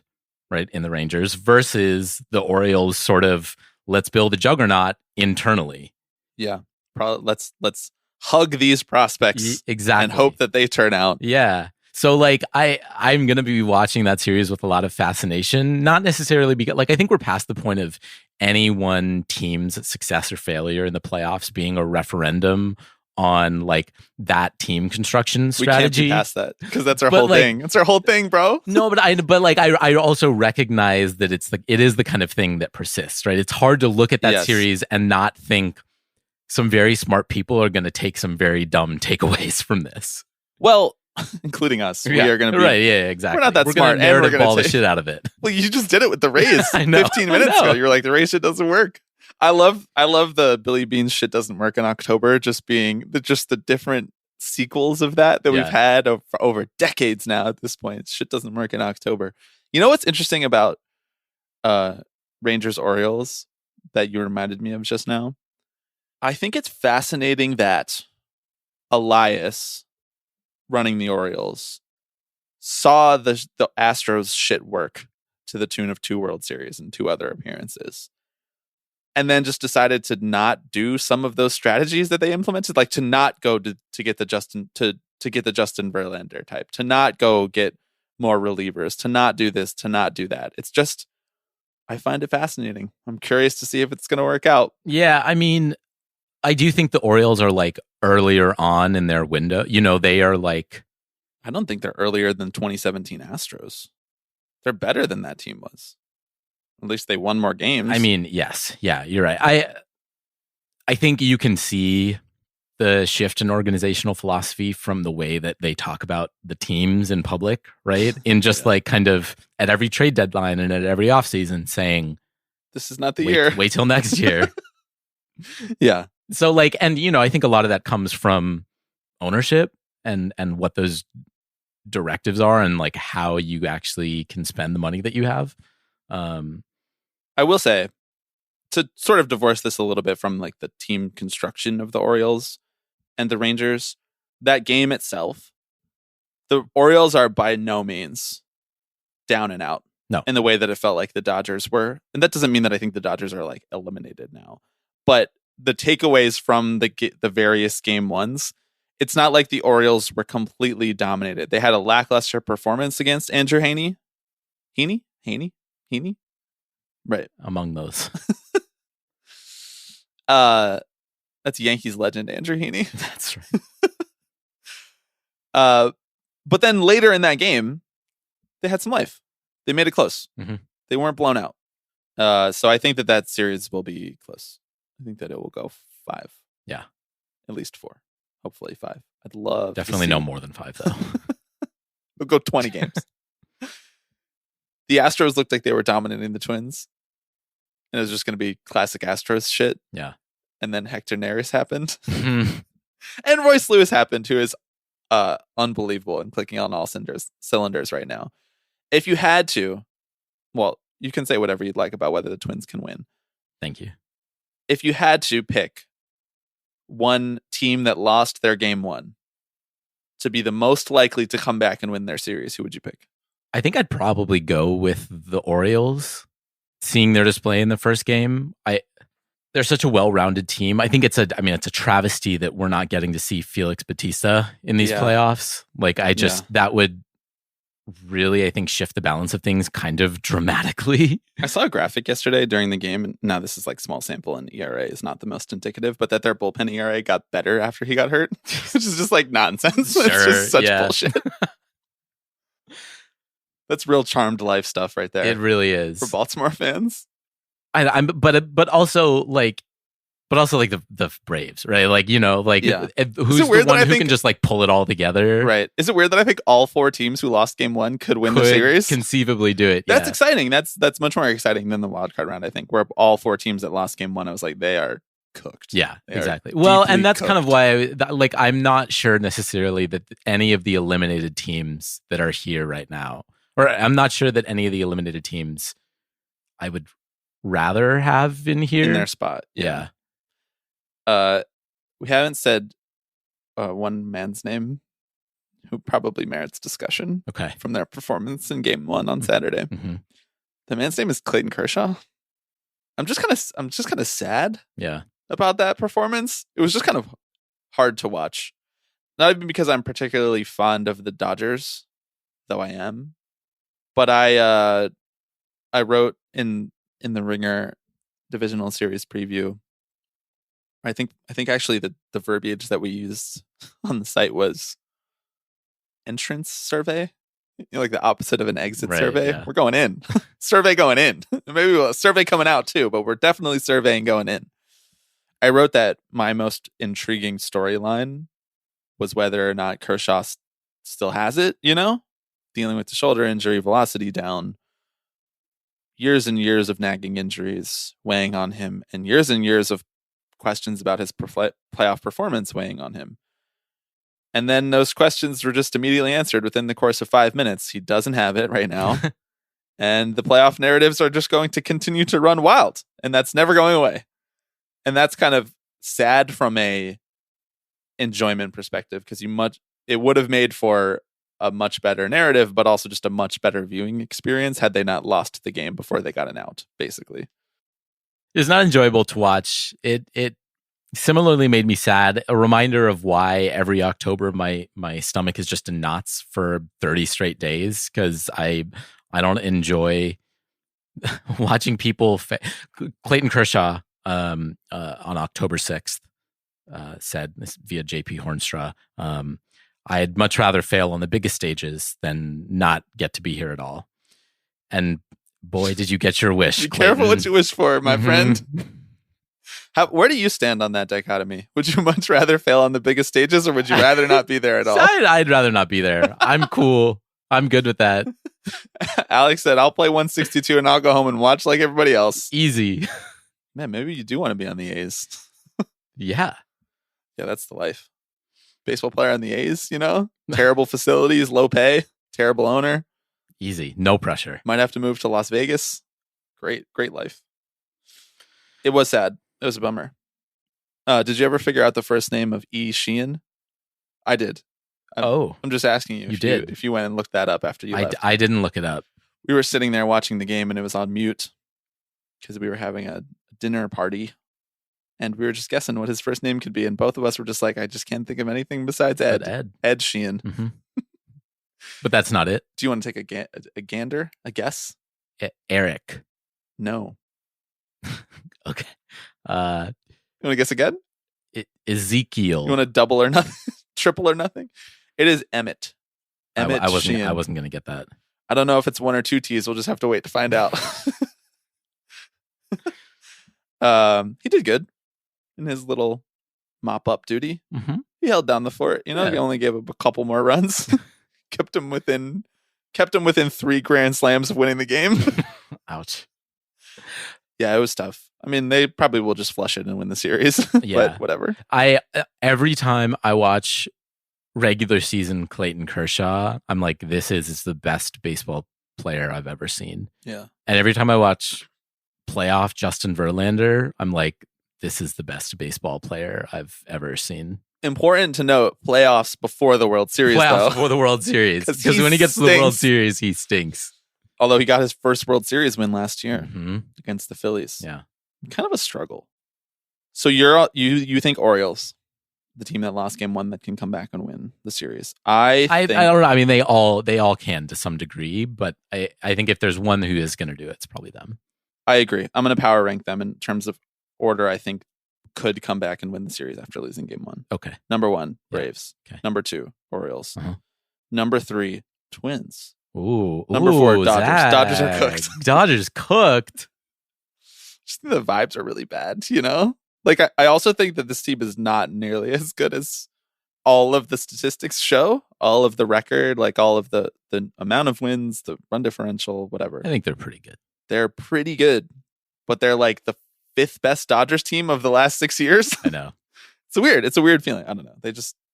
right, in the Rangers, versus the Orioles sort of let's build a juggernaut internally. Yeah. Let's hug these prospects exactly, and hope that they turn out. Yeah. So like I'm going to be watching that series with a lot of fascination, not necessarily because like I think we're past the point of any one team's success or failure in the playoffs being a referendum on like that team construction strategy. We can't be past that because that's our whole thing. It's our whole thing, bro. No, but I also recognize that it is the kind of thing that persists, right? It's hard to look at that series and not think some very smart people are going to take some very dumb takeaways from this. Well, including us. We are going to be right. Yeah, exactly. We're not that smart. And we're going to ball the shit out of it. Well, you just did it with the Rays 15 minutes ago. You were like, the Rays shit doesn't work. I love the Billy Bean shit doesn't work in October. Just being the different sequels of that we've had for over decades now. At this point, shit doesn't work in October. You know what's interesting about Rangers Orioles that you reminded me of just now? I think it's fascinating that Elias, running the Orioles, saw the Astros shit work to the tune of 2 World Series and 2 other appearances, and then just decided to not do some of those strategies that they implemented, like to not go to get the Justin Verlander type, to not go get more relievers, to not do this, to not do that. It's just, I find it fascinating. I'm curious to see if it's going to work out. Yeah, I mean, I do think the Orioles are like earlier on in their window. You know, they are like, I don't think they're earlier than 2017 Astros. They're better than that team was. At least they won more games. I mean, yes. Yeah, you're right. I think you can see the shift in organizational philosophy from the way that they talk about the teams in public, right? In just like kind of at every trade deadline and at every offseason saying, this is not the year. Wait till next year. Yeah. So like, and you know, I think a lot of that comes from ownership and what those directives are and like how you actually can spend the money that you have. I will say, to sort of divorce this a little bit from like the team construction of the Orioles and the Rangers, that game itself, the Orioles are by no means down and out. No. In the way that it felt like the Dodgers were. And that doesn't mean that I think the Dodgers are like eliminated now. But the takeaways from the various game ones, it's not like the Orioles were completely dominated. They had a lackluster performance against Andrew Heaney. Heaney? Right. Among those. That's Yankees legend Andrew Heaney. That's right. But then later in that game, they had some life. They made it close. Mm-hmm. They weren't blown out. So I think that series will be close. I think that it will go 5. Yeah. At least 4. Hopefully 5. I'd love definitely no more than 5 though. We'll go 20 games. The Astros looked like they were dominating the Twins. And it was just going to be classic Astros shit. Yeah. And then Hector Neris happened. Mm-hmm. And Royce Lewis happened, who is unbelievable and clicking on all cylinders right now. If you had to, well, you can say whatever you'd like about whether the Twins can win. Thank you. If you had to pick one team that lost their game 1 to be the most likely to come back and win their series, who would you pick? I think I'd probably go with the Orioles. Seeing their display in the first game, they're such a well-rounded team. I think it's a travesty that we're not getting to see Felix Bautista in these playoffs. Like that would really, I think, shift the balance of things kind of dramatically. I saw a graphic yesterday during the game, and now this is like small sample and ERA is not the most indicative, but that their bullpen ERA got better after he got hurt, which is just like nonsense. Sure, it's just such bullshit. That's real charmed life stuff right there. It really is for Baltimore fans. But also like But also like the Braves, right? Like, who's weird the one who can just like pull it all together? Right. Is it weird that I think all 4 teams who lost game 1 could win the series? Conceivably do it. That's exciting. That's much more exciting than the wildcard round, I think, where all 4 teams that lost game 1, I was like, they are cooked. Yeah, exactly. Well, and that's kind of why I'm not sure necessarily that any of the eliminated teams that are here right now, or I'm not sure that any of the eliminated teams I would rather have in here. In their spot. Yeah. We haven't said one man's name who probably merits discussion. Okay. From their performance in game 1 on Saturday. Mm-hmm. The man's name is Clayton Kershaw. I'm just kind of sad. Yeah. About that performance. It was just kind of hard to watch. Not even because I'm particularly fond of the Dodgers, though I am. But I wrote in the Ringer divisional series preview. I think actually the verbiage that we used on the site was entrance survey. Like the opposite of an exit survey. Yeah. We're going in. Survey going in. Maybe we'll survey coming out too, but we're definitely surveying going in. I wrote that my most intriguing storyline was whether or not Kershaw still has it, dealing with the shoulder injury, velocity down, years and years of nagging injuries weighing on him, and years of questions about his playoff performance weighing on him. And then those questions were just immediately answered within the course of 5 minutes. He doesn't have it right now. And the playoff narratives are just going to continue to run wild. And that's never going away. And that's kind of sad from a enjoyment perspective, because it would have made for a much better narrative, but also just a much better viewing experience had they not lost the game before they got an out, basically. It's not enjoyable to watch. It similarly made me sad. A reminder of why every October my stomach is just in knots for 30 straight days, because I don't enjoy watching people. Clayton Kershaw on October 6th said this via JP Hornstra. I'd much rather fail on the biggest stages than not get to be here at all. And boy, did you get your wish. Be careful what you wish for, my friend. Where do you stand on that dichotomy? Would you much rather fail on the biggest stages, or would you rather not be there at all? I'd rather not be there. I'm cool. I'm good with that. Alex said, I'll play 162 and I'll go home and watch like everybody else. Easy. Man, maybe you do want to be on the A's. Yeah. Yeah, that's the life. Baseball player on the A's, Terrible facilities, low pay, terrible owner. Easy. No pressure. Might have to move to Las Vegas. Great life. It was sad. It was a bummer. Did you ever figure out the first name of E. Sheehan? I did. I'm just asking you. If you went and looked that up after you left. I didn't look it up. We were sitting there watching the game and it was on mute because we were having a dinner party. And we were just guessing what his first name could be. And both of us were just like, I just can't think of anything besides Ed. Ed Sheehan. Mm-hmm. But that's not it. Do you want to take a gander? A guess? Eric. No. Okay. You want to guess again? Ezekiel. You want to double or nothing? Triple or nothing? It is Emmett. I wasn't going to get that. I don't know if it's 1 or 2 T's. We'll just have to wait to find out. He did good in his little mop up duty. Mm-hmm. He held down the fort. He only gave up a couple more runs. kept him within 3 grand slams of winning the game. Ouch. Yeah, it was tough. I mean, they probably will just flush it and win the series. Yeah. But whatever. Every time I watch regular season Clayton Kershaw, I'm like, this is the best baseball player I've ever seen. Yeah. And every time I watch playoff Justin Verlander, I'm like, this is the best baseball player I've ever seen. Important to note, playoffs before the World Series, before the World Series. Because when he gets to the World Series, he stinks. Although he got his first World Series win last year against the Phillies. Yeah. Kind of a struggle. So you think Orioles, the team that lost game 1 that can come back and win the series? I don't know. I mean, they all can to some degree, but I think if there's one who is going to do it, it's probably them. I agree. I'm going to power rank them in terms of order. I think could come back and win the series after losing game 1. Okay. Number 1, Braves. Yeah. Okay. Number 2, Orioles. Uh-huh. Number 3, Twins. Ooh. Number 4, Dodgers. Zach. Dodgers are cooked. Dodgers cooked. Just the vibes are really bad, Like, I also think that this team is not nearly as good as all of the statistics show, all of the record, like all of the amount of wins, the run differential, whatever. I think they're pretty good. They're pretty good, but they're like the 5th best Dodgers team of the last 6 years. I know. It's a weird feeling. I don't know.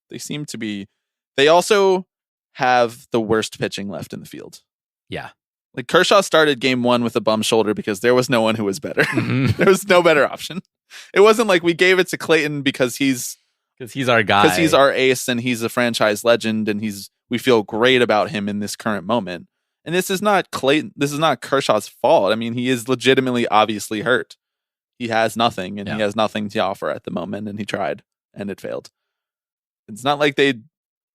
They seem to be, they also have the worst pitching left in the field. Yeah. Like Kershaw started game 1 with a bum shoulder because there was no one who was better. Mhm. There was no better option. It wasn't like we gave it to Clayton because he's our guy. Because he's our ace and he's a franchise legend and we feel great about him in this current moment. And this is not Clayton. This is not Kershaw's fault. I mean, he is legitimately obviously hurt. He has nothing and he has nothing to offer at the moment. And he tried and it failed. It's not like they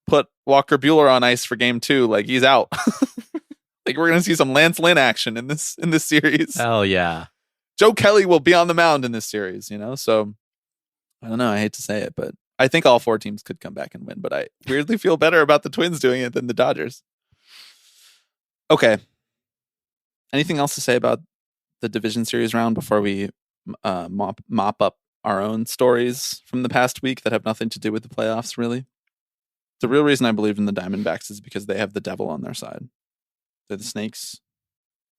put Walker Buehler on ice for game 2. Like he's out. Like we're going to see some Lance Lynn action in this series. Hell yeah. Joe Kelly will be on the mound in this series, So I don't know. I hate to say it, but I think all 4 teams could come back and win, but I weirdly feel better about the Twins doing it than the Dodgers. Okay. Anything else to say about the division series round before we mop up our own stories from the past week that have nothing to do with the playoffs, really? The real reason I believe in the Diamondbacks is because they have the devil on their side. They're the Snakes.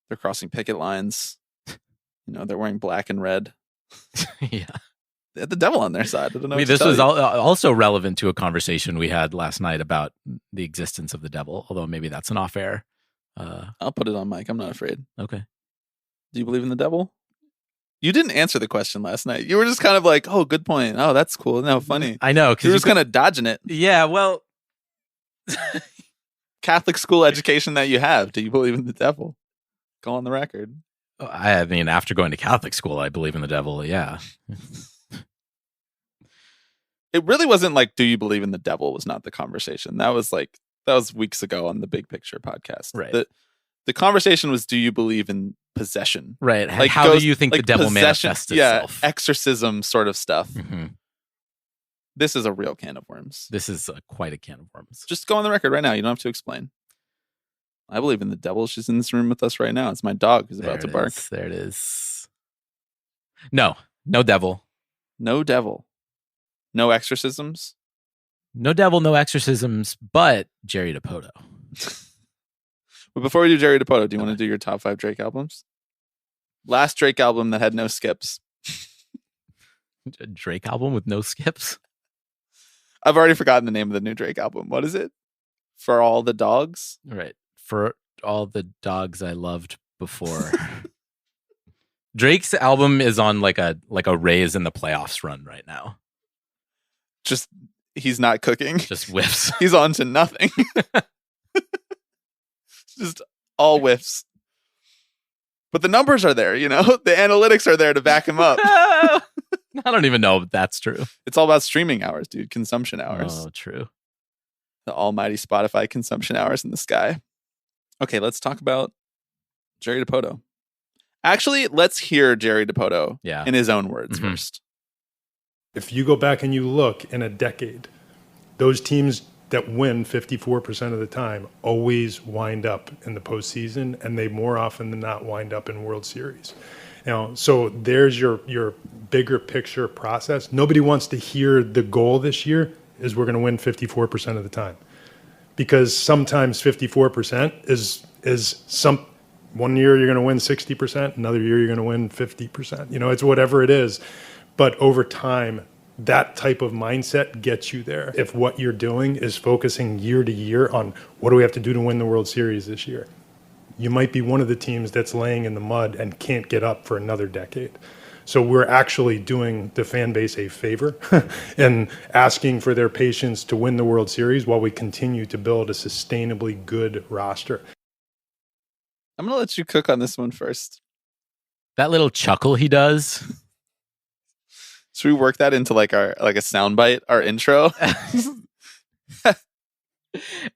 They're crossing picket lines. They're wearing black and red. Yeah. They had the devil on their side. I don't know. This was also relevant to a conversation we had last night about the existence of the devil, although maybe that's an off-air. I'll put it on mic. I'm not afraid. Okay. Do you believe in the devil? You didn't answer the question last night. You were just kind of like, oh, good point. Oh, that's cool. No, funny. I know. You were just kind of dodging it. Yeah, well. Catholic school education that you have. Do you believe in the devil? Go on the record. I mean, after going to Catholic school, I believe in the devil. Yeah. It really wasn't like, do you believe in the devil was not the conversation. That was weeks ago on the Big Picture podcast. Right. The conversation was, do you believe in possession? Right. Like how do you think the devil manifests itself? Yeah, exorcism sort of stuff. Mm-hmm. This is a real can of worms. This is quite a can of worms. Just go on the record right now. You don't have to explain. I believe in the devil. She's in this room with us right now. It's my dog who's about to bark. There it is. No devil. No devil. No exorcisms. No devil, no exorcisms, but Jerry Dipoto. But before we do Jerry Dipoto, do you want to do your top 5 Drake albums? Last Drake album that had no skips. A Drake album with no skips? I've already forgotten the name of the new Drake album. What is it? For All the Dogs? Right. For All the Dogs I Loved Before. Drake's album is on like a Rays in the playoffs run right now. Just, he's not cooking. Just whiffs. He's on to nothing. Just all whiffs. But the numbers are there, The analytics are there to back him up. I don't even know if that's true. It's all about streaming hours, dude. Consumption hours. Oh, true. The almighty Spotify consumption hours in the sky. Okay, let's talk about Jerry Dipoto. Actually, let's hear Jerry Dipoto in his own words first. If you go back and you look in a decade, those teams that win 54% of the time always wind up in the postseason, and they more often than not wind up in World Series. So there's your bigger picture process. Nobody wants to hear the goal this year is we're going to win 54% of the time, because sometimes 54% is some. One year you're going to win 60%, another year you're going to win 50%. It's whatever it is. But over time, that type of mindset gets you there. If what you're doing is focusing year to year on what do we have to do to win the World Series this year, you might be one of the teams that's laying in the mud and can't get up for another decade. So we're actually doing the fan base a favor and asking for their patience to win the World Series while we continue to build a sustainably good roster. I'm going to let you cook on this one first. That little chuckle he does. Should we work that into like a soundbite, our intro?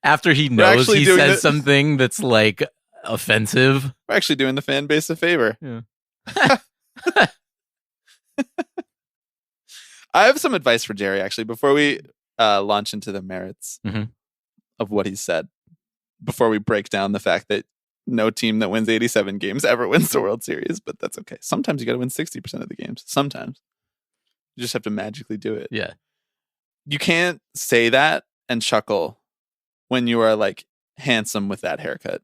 After he knows he says something that's like offensive. We're actually doing the fan base a favor. Yeah. I have some advice for Jerry, actually, before we launch into the merits of what he said. Before we break down the fact that no team that wins 87 games ever wins the World Series, but that's okay. Sometimes you got to win 60% of the games. Sometimes. You just have to magically do it. Yeah. You can't say that and chuckle when you are like handsome with that haircut.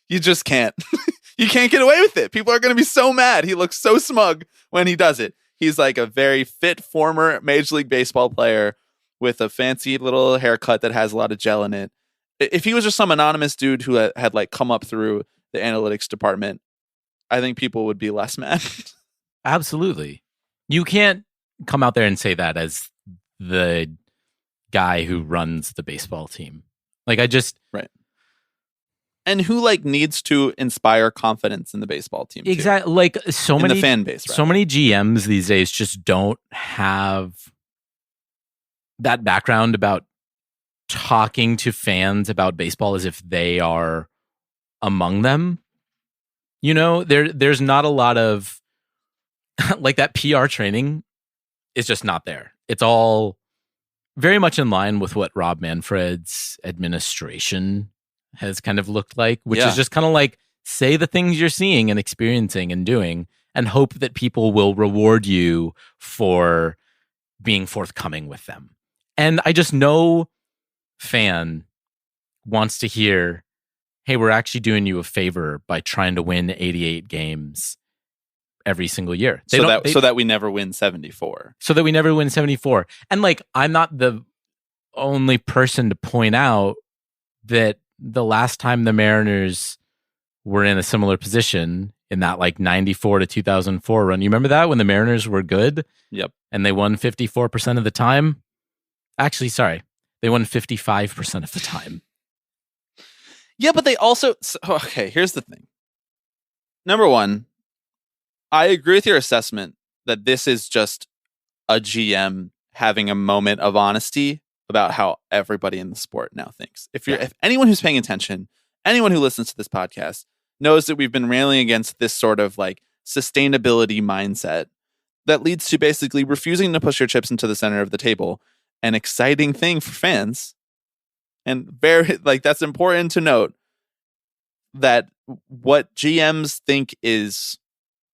You just can't. You can't get away with it. People are going to be so mad. He looks so smug when he does it. He's like a very fit former Major League Baseball player with a fancy little haircut that has a lot of gel in it. If he was just some anonymous dude who had like come up through the analytics department, I think people would be less mad. Absolutely. You can't come out there and say that as the guy who runs the baseball team. Like right. And who like needs to inspire confidence in the baseball team? Exactly. Too. Like so in many the fan base. So many GMs these days just don't have that background about talking to fans about baseball as if they are among them. You know, there's not a lot of like that PR training is just not there. It's all very much in line with what Rob Manfred's administration has kind of looked like, which is just kind of like say the things you're seeing and experiencing and doing and hope that people will reward you for being forthcoming with them. And I just know fan wants to hear, hey, we're actually doing you a favor by trying to win 88 games every single year. So that we never win 74. So that we never win 74. And like, I'm not the only person to point out that the last time the Mariners were in a similar position in that like 94 to 2004 run. You remember that when the Mariners were good? Yep. And they won 54% of the time? Actually, sorry. They won 55% of the time. Yeah, but they also... Okay, here's the thing. Number one, I agree with your assessment that this is just a GM having a moment of honesty about how everybody in the sport now thinks. If anyone who's paying attention, anyone who listens to this podcast knows that we've been railing against this sort of like sustainability mindset that leads to basically refusing to push your chips into the center of the table. An exciting thing for fans. And very like that's important to note that what GMs think is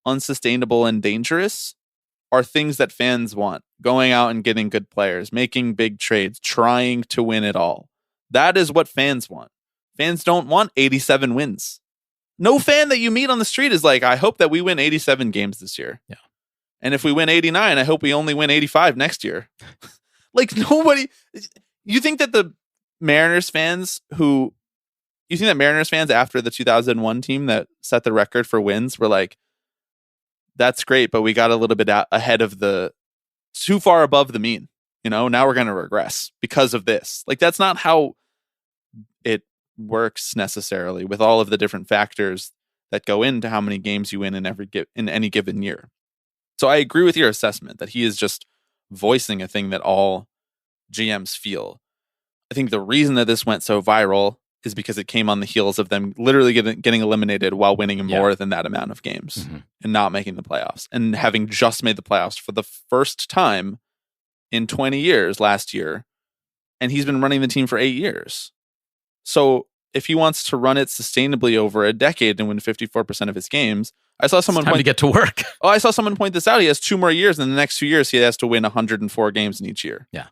unsustainable and dangerous are things that fans want. Going out and getting good players, making big trades, trying to win it all. That is what fans want. Fans don't want 87 wins. No fan that you meet on the street is like, I hope that we win 87 games this year. Yeah. And if we win 89, I hope we only win 85 next year. Like nobody, you think that Mariners fans after the 2001 team that set the record for wins were like, that's great, but we got a little bit ahead of too far above the mean. You know, now we're going to regress because of this. Like, that's not how it works necessarily with all of the different factors that go into how many games you win in any given year. So I agree with your assessment that he is just voicing a thing that all GMs feel. I think the reason that this went so viral is because it came on the heels of them literally getting eliminated while winning more than that amount of games and not making the playoffs and having just made the playoffs for the first time in 20 years last year. And he's been running the team for 8 years. So if he wants to run it sustainably over a decade and win 54% of his games, I saw someone to get to work. I saw someone point this out. He has 2 more years, and in the next 2 years, he has to win 104 games in each year. Yeah.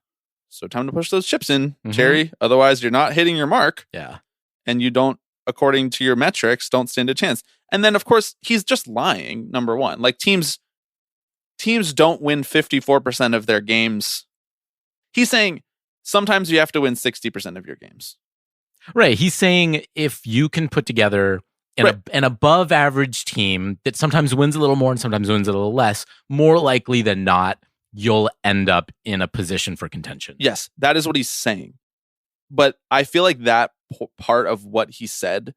So time to push those chips in, Jerry. Otherwise, you're not hitting your mark. Yeah. And you don't, according to your metrics, don't stand a chance. And then, of course, he's just lying, number one. Like, teams don't win 54% of their games. He's saying sometimes you have to win 60% of your games. Right. He's saying if you can put together an above average team that sometimes wins a little more and sometimes wins a little less, more likely than not, you'll end up in a position for contention. Yes, that is what he's saying. But I feel like that part of what he said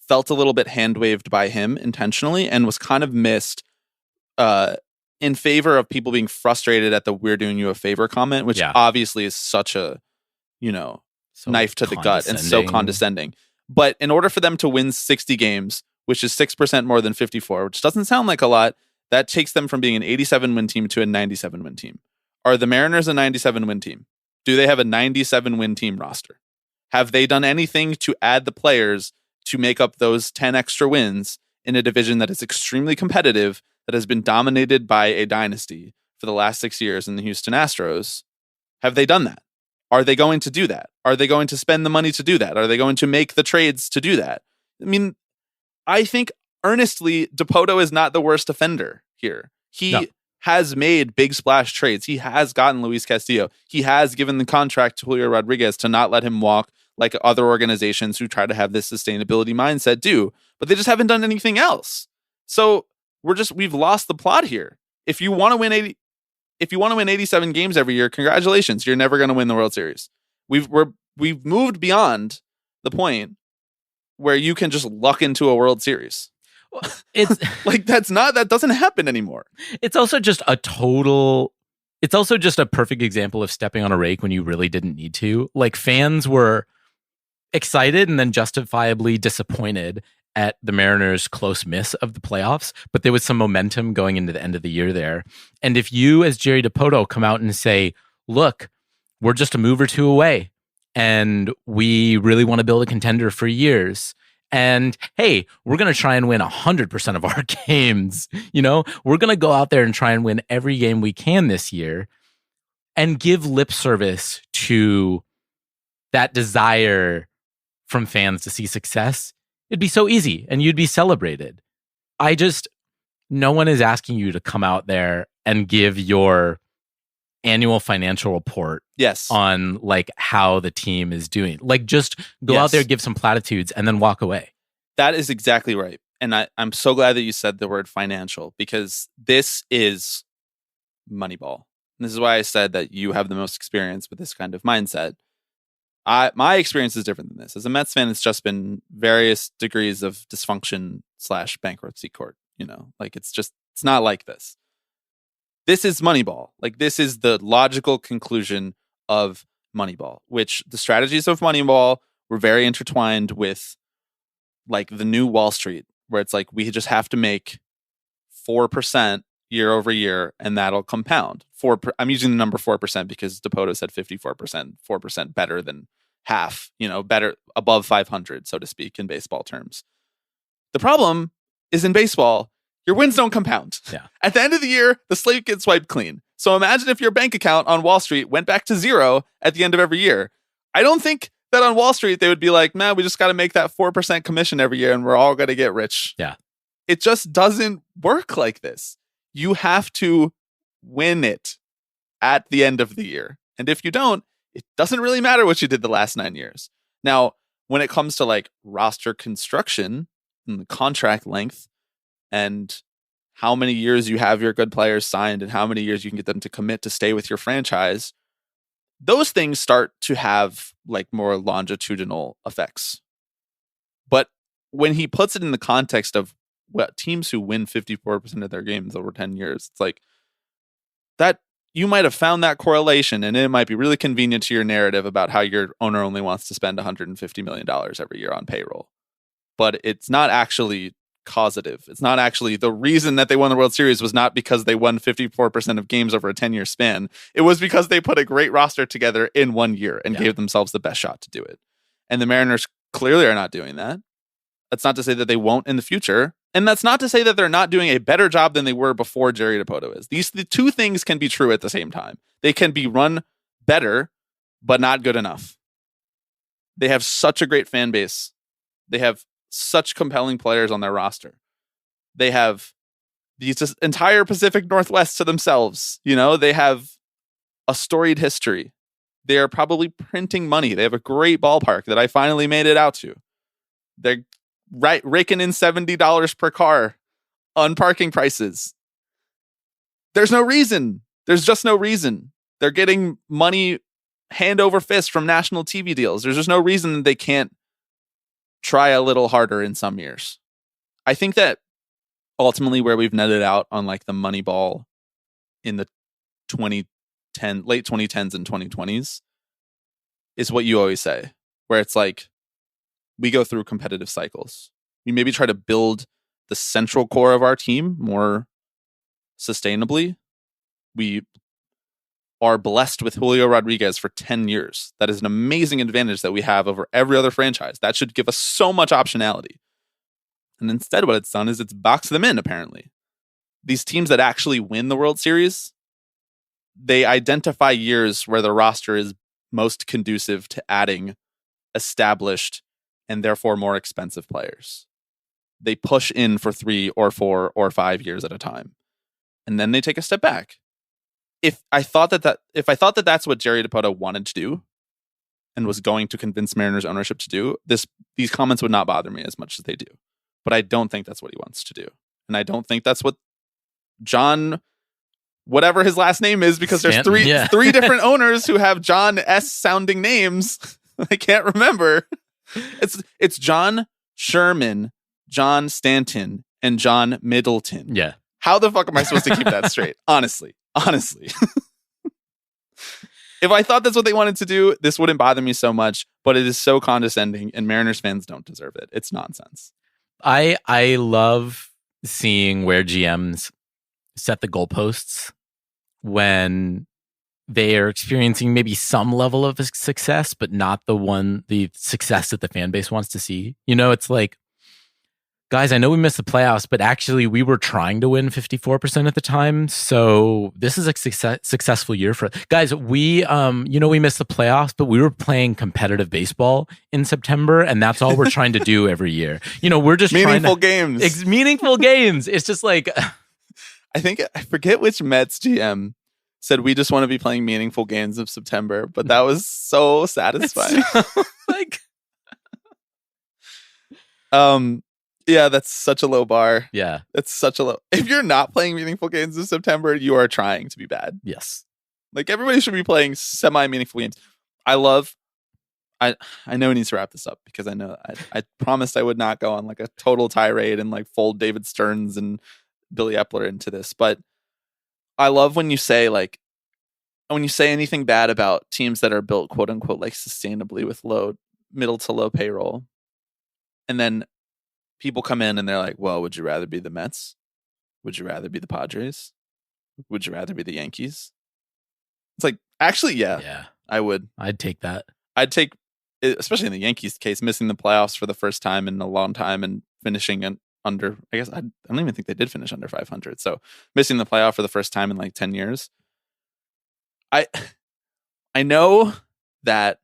felt a little bit hand-waved by him intentionally and was kind of missed in favor of people being frustrated at the "we're doing you a favor" comment, which obviously is such a, so knife to the gut and so condescending. But in order for them to win 60 games, which is 6% more than 54, which doesn't sound like a lot, that takes them from being an 87-win team to a 97-win team. Are the Mariners a 97-win team? Do they have a 97-win team roster? Have they done anything to add the players to make up those 10 extra wins in a division that is extremely competitive, that has been dominated by a dynasty for the last 6 years in the Houston Astros, have they done that? Are they going to do that? Are they going to spend the money to do that? Are they going to make the trades to do that? I mean, I think earnestly, Dipoto is not the worst offender here. He has made big splash trades. He has gotten Luis Castillo. He has given the contract to Julio Rodriguez to not let him walk like other organizations who try to have this sustainability mindset do, but they just haven't done anything else. So we've lost the plot here. If you want to win 87 games every year, congratulations. You're never going to win the World Series. We've moved beyond the point where you can just luck into a World Series. It's like that doesn't happen anymore. It's also just a perfect example of stepping on a rake when you really didn't need to. Like, fans were excited and then justifiably disappointed at the Mariners' close miss of the playoffs, but there was some momentum going into the end of the year there. And if you, as Jerry Dipoto, come out and say, look, we're just a move or two away, and we really want to build a contender for years, and hey, we're going to try and win 100% of our games. We're going to go out there and try and win every game we can this year, and give lip service to that desire from fans to see success. It'd be so easy and you'd be celebrated. No one is asking you to come out there and give your annual financial report on like how the team is doing. Like, just go out there, give some platitudes, and then walk away. That is exactly right. And I'm so glad that you said the word financial, because this is Moneyball. And this is why I said that you have the most experience with this kind of mindset. My experience is different than this. As a Mets fan, it's just been various degrees of dysfunction / bankruptcy court. Like, it's not like this. This is Moneyball. Like, this is the logical conclusion of Moneyball, which the strategies of Moneyball were very intertwined with like the new Wall Street, where it's like, we just have to make 4% year over year, and that'll compound. I'm using the number 4% because Dipoto said 54%, 4% better than half, better above 500, so to speak, in baseball terms. The problem is, in baseball, your wins don't compound. Yeah. At the end of the year, the slate gets wiped clean. So imagine if your bank account on Wall Street went back to zero at the end of every year. I don't think that on Wall Street they would be like, man, we just got to make that 4% commission every year and we're all going to get rich. Yeah. It just doesn't work like this. You have to win it at the end of the year. And if you don't, it doesn't really matter what you did the last 9 years. Now, when it comes to like roster construction and the contract length and how many years you have your good players signed and how many years you can get them to commit to stay with your franchise, those things start to have like more longitudinal effects. But when he puts it in the context of what teams who win 54% of their games over 10 years, it's like that you might have found that correlation, and it might be really convenient to your narrative about how your owner only wants to spend $150 million every year on payroll. But it's not actually causative. It's not actually the reason that they won the World Series was not because they won 54% of games over a 10-year span. It was because they put a great roster together in 1 year and gave themselves the best shot to do it. And the Mariners clearly are not doing that. That's not to say that they won't in the future. And that's not to say that they're not doing a better job than they were before Jerry Dipoto is. The two things can be true at the same time. They can be run better, but not good enough. They have such a great fan base. They have such compelling players on their roster. They have the entire Pacific Northwest to themselves. They have a storied history. They are probably printing money. They have a great ballpark that I finally made it out to. They're raking in $70 per car on parking prices. There's no reason. There's just no reason. They're getting money hand over fist from national TV deals. There's just no reason that they can't try a little harder in some years. I think that ultimately where we've netted out on like the Moneyball in the late 2010s and 2020s is what you always say, where it's like, we go through competitive cycles. We maybe try to build the central core of our team more sustainably. We are blessed with Julio Rodriguez for 10 years. That is an amazing advantage that we have over every other franchise. That should give us so much optionality. And instead what it's done is it's boxed them in, apparently. these teams that actually win the World Series, they identify years where the roster is most conducive to adding established and therefore more expensive players. They push in for 3 or 4 or 5 years at a time, and then they take a step back. If I thought that that's what Jerry Dipoto wanted to do and was going to convince Mariners ownership to do, these comments would not bother me as much as they do. But I don't think that's what he wants to do. And I don't think that's what John, whatever his last name is, because there's three different owners who have John S sounding names. I can't remember. It's John Sherman, John Stanton, and John Middleton. Yeah. How the fuck am I supposed to keep that straight? Honestly. If I thought that's what they wanted to do, this wouldn't bother me so much, but it is so condescending, and Mariners fans don't deserve it. It's nonsense. I love seeing where GMs set the goalposts when they are experiencing maybe some level of success, but not the success that the fan base wants to see. You know, it's like, guys, I know we missed the playoffs, but actually we were trying to win 54% at the time. So this is a successful year for guys. We missed the playoffs, but we were playing competitive baseball in September, and that's all we're trying to do every year. You know, we're just meaningful games. Meaningful games. It's just like, I forget which Mets GM said we just want to be playing meaningful games of September, but that was so satisfying. Yeah, that's such a low bar. Yeah. That's such a low. If you're not playing meaningful games in September, you are trying to be bad. Yes. Like, everybody should be playing semi-meaningful games. I know he needs to wrap this up, because I know I promised I would not go on like a total tirade and like fold David Stearns and Billy Epler into this, but I love when you say anything bad about teams that are built quote unquote like sustainably with middle to low payroll, and then people come in and they're like, well, would you rather be the Mets? Would you rather be the Padres? Would you rather be the Yankees? It's like, actually, yeah, I would. I'd take that. I'd take, especially in the Yankees case, missing the playoffs for the first time in a long time and finishing under, I guess, I don't even think they did finish under 500. So missing the playoff for the first time in like 10 years. I know that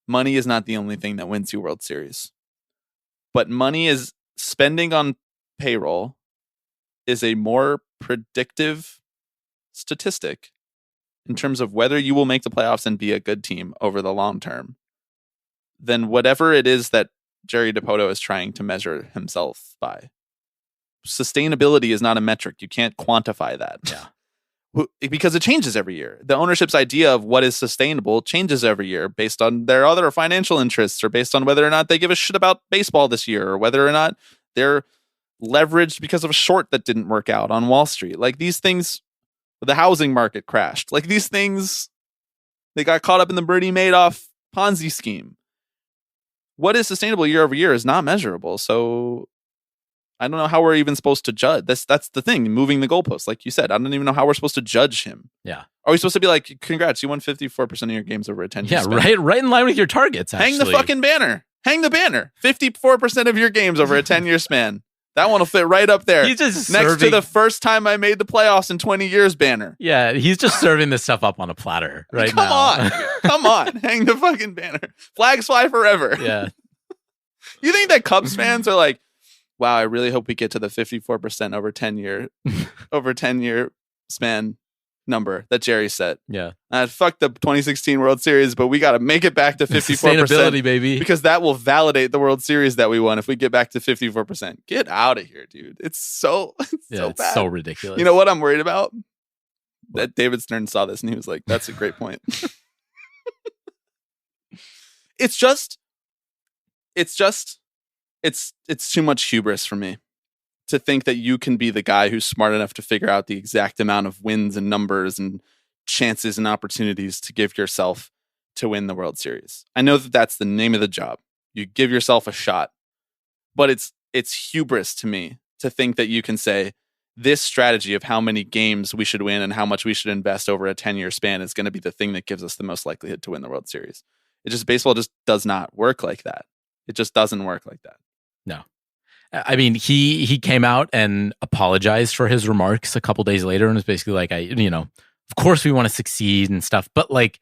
money is not the only thing that wins you World Series. But money is spending on payroll is a more predictive statistic in terms of whether you will make the playoffs and be a good team over the long term than whatever it is that Jerry Dipoto is trying to measure himself by. Sustainability is not a metric. You can't quantify that. Yeah. Because it changes every year. The ownership's idea of what is sustainable changes every year based on their other financial interests, or based on whether or not they give a shit about baseball this year, or whether or not they're leveraged because of a short that didn't work out on Wall Street. Like, these things, the housing market crashed. Like, these things, they got caught up in the Bernie Madoff Ponzi scheme. What is sustainable year over year is not measurable. So I don't know how we're even supposed to judge. That's the thing, moving the goalposts. Like you said, I don't even know how we're supposed to judge him. Yeah. Are we supposed to be like, congrats, you won 54% of your games over a 10-year span? Yeah, right in line with your targets, actually. Hang the fucking banner. Hang the banner. 54% of your games over a 10-year span. That one will fit right up there. He's just next to the first time I made the playoffs in 20 years banner. Yeah, he's just serving this stuff up on a platter right now. Come on. Hang the fucking banner. Flags fly forever. Yeah. You think that Cubs fans are like, wow, I really hope we get to the 54% over 10-year span number that Jerry set. Yeah. Fuck the 2016 World Series, but we got to make it back to 54%. Sustainability, baby. Because that will validate the World Series that we won if we get back to 54%. Get out of here, dude. It's so bad. So ridiculous. You know what I'm worried about? That David Stern saw this and he was like, that's a great point. It's too much hubris for me to think that you can be the guy who's smart enough to figure out the exact amount of wins and numbers and chances and opportunities to give yourself to win the World Series. I know that that's the name of the job. You give yourself a shot, but it's hubris to me to think that you can say this strategy of how many games we should win and how much we should invest over a 10-year span is going to be the thing that gives us the most likelihood to win the World Series. Baseball just does not work like that. It just doesn't work like that. No. I mean, he came out and apologized for his remarks a couple days later and was basically like, of course we want to succeed and stuff, but like,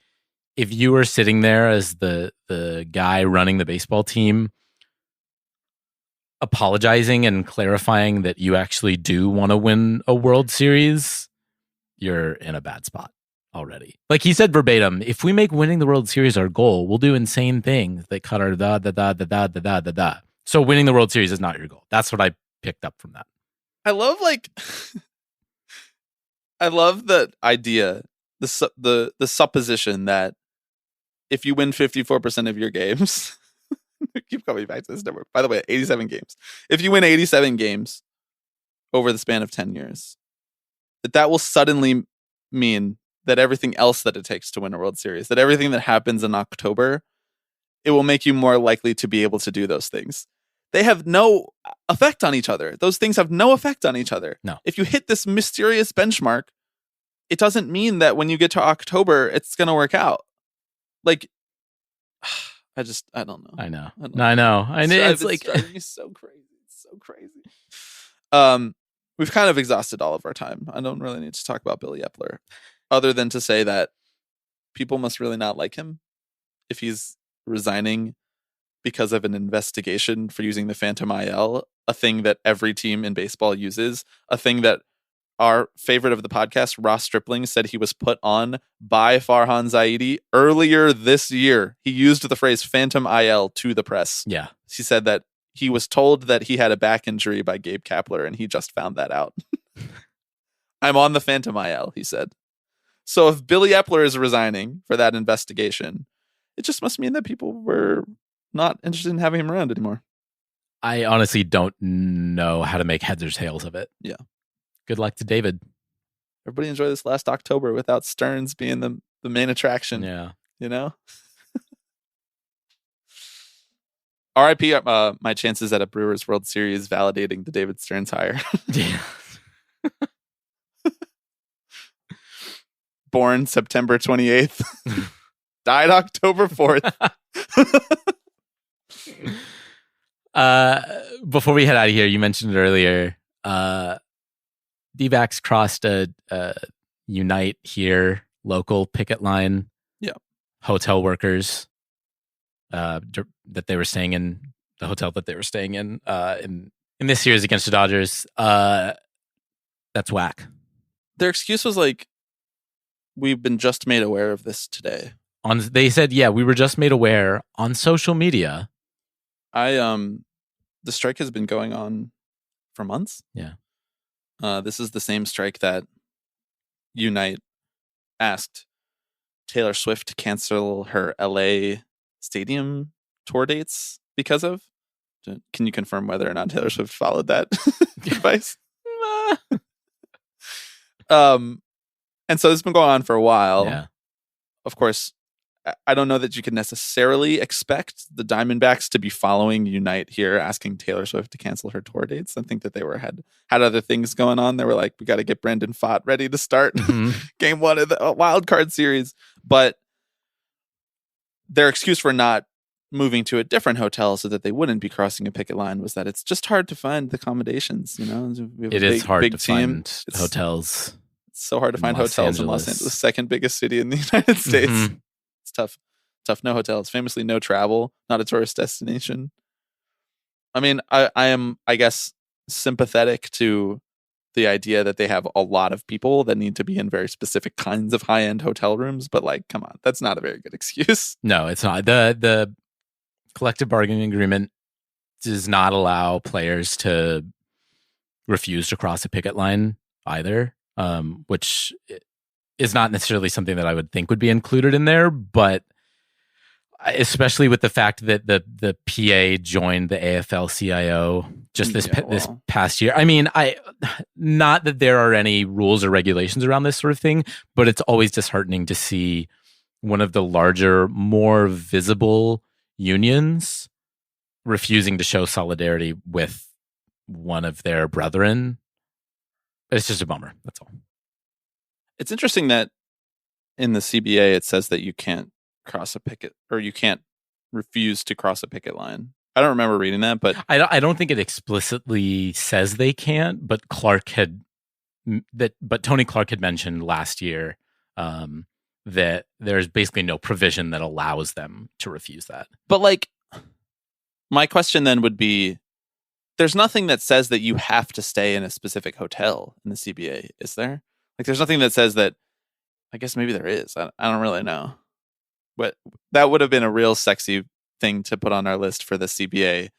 if you were sitting there as the guy running the baseball team, apologizing and clarifying that you actually do want to win a World Series, you're in a bad spot already. Like he said verbatim, if we make winning the World Series our goal, we'll do insane things that cut our da. So winning the World Series is not your goal. That's what I picked up from that. I love I love the idea, the supposition that if you win 54% of your games, keep coming back to this number. By the way, 87 games. If you win 87 games over the span of 10 years, that will suddenly mean that everything else that it takes to win a World Series, that everything that happens in October, it will make you more likely to be able to do those things. They have no effect on each other. Those things have no effect on each other. No. If you hit this mysterious benchmark, it doesn't mean that when you get to October, it's going to work out. Like, I don't know. I know. It's like driving me so crazy. It's so crazy. We've kind of exhausted all of our time. I don't really need to talk about Billy Epler, other than to say that people must really not like him if he's resigning because of an investigation for using the Phantom IL, a thing that every team in baseball uses, a thing that our favorite of the podcast, Ross Stripling, said he was put on by Farhan Zaidi earlier this year. He used the phrase Phantom IL to the press. Yeah. He said that he was told that he had a back injury by Gabe Kapler, and he just found that out. I'm on the Phantom IL, he said. So if Billy Epler is resigning for that investigation, it just must mean that people were not interested in having him around anymore. I honestly don't know how to make heads or tails of it. Yeah. Good luck to David. Everybody enjoy this last October without Stearns being the main attraction. Yeah. You know? RIP my chances at a Brewers World Series validating the David Stearns hire. Yeah. Born September 28th. Died October 4th. Before we head out of here, you mentioned it earlier. D-backs crossed a Unite here local picket line. Yeah. Hotel workers that they were staying in, the hotel that they were staying in this series against the Dodgers. That's whack. Their excuse was like, we've been just made aware of this today. They said, yeah, we were just made aware on social media. The strike has been going on for months. Yeah. This is the same strike that Unite asked Taylor Swift to cancel her LA stadium tour dates because of. Can you confirm whether or not Taylor Swift followed that advice? And so it's been going on for a while. Yeah. Of course, I don't know that you can necessarily expect the Diamondbacks to be following Unite here, asking Taylor Swift to cancel her tour dates. I think that they had other things going on. They were like, we got to get Brendan Pfaadt ready to start game one of the wild card series. But their excuse for not moving to a different hotel so that they wouldn't be crossing a picket line was that it's just hard to find accommodations. You know, it is hard to find hotels. It's so hard to find hotels in Los Angeles, second biggest city in the United States. Mm-hmm. It's tough. No hotels. Famously, no travel. Not a tourist destination. I mean, I am, I guess, sympathetic to the idea that they have a lot of people that need to be in very specific kinds of high-end hotel rooms. But like, come on, that's not a very good excuse. No, it's not. The collective bargaining agreement does not allow players to refuse to cross a picket line either, which is not necessarily something that I would think would be included in there, but especially with the fact that the PA joined the AFL-CIO just this past year. I mean, not that there are any rules or regulations around this sort of thing, but it's always disheartening to see one of the larger, more visible unions refusing to show solidarity with one of their brethren. It's just a bummer. That's all. It's interesting that in the CBA, it says that you can't cross a picket, or you can't refuse to cross a picket line. I don't remember reading that, but I don't think it explicitly says they can't, but Tony Clark had mentioned last year that there's basically no provision that allows them to refuse that. But like, my question then would be, there's nothing that says that you have to stay in a specific hotel in the CBA, is there? Like, there's nothing that says that. I guess maybe there is. I don't really know. But that would have been a real sexy thing to put on our list for the CBA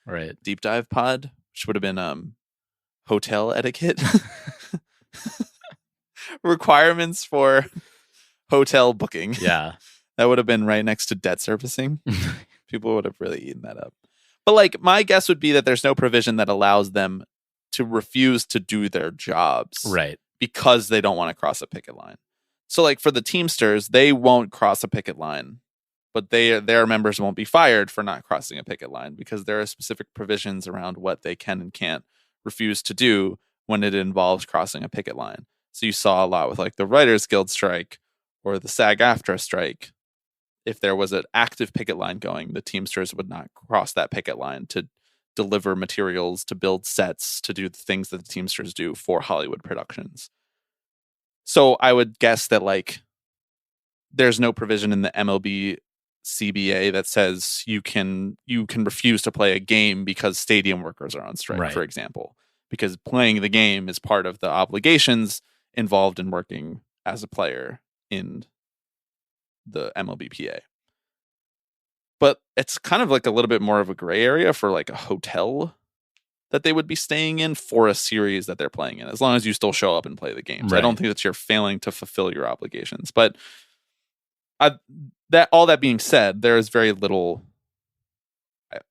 deep dive pod, which would have been hotel etiquette. Requirements for hotel booking. Yeah. That would have been right next to debt servicing. People would have really eaten that up. But like, my guess would be that there's no provision that allows them to refuse to do their jobs. Right. Because they don't want to cross a picket line. So like for the Teamsters, they won't cross a picket line, but their members won't be fired for not crossing a picket line because there are specific provisions around what they can and can't refuse to do when it involves crossing a picket line. So you saw a lot with like the Writers Guild strike or the SAG-AFTRA strike. If there was an active picket line going, the Teamsters would not cross that picket line to deliver materials, to build sets, to do the things that the Teamsters do for Hollywood productions. So I would guess that like there's no provision in the MLB CBA that says you can refuse to play a game because stadium workers are on strike, for example, because playing the game is part of the obligations involved in working as a player in the MLBPA. But it's kind of like a little bit more of a gray area for like a hotel that they would be staying in for a series that they're playing in, as long as you still show up and play the games. I don't think that you're failing to fulfill your obligations. But all that being said, there is very little,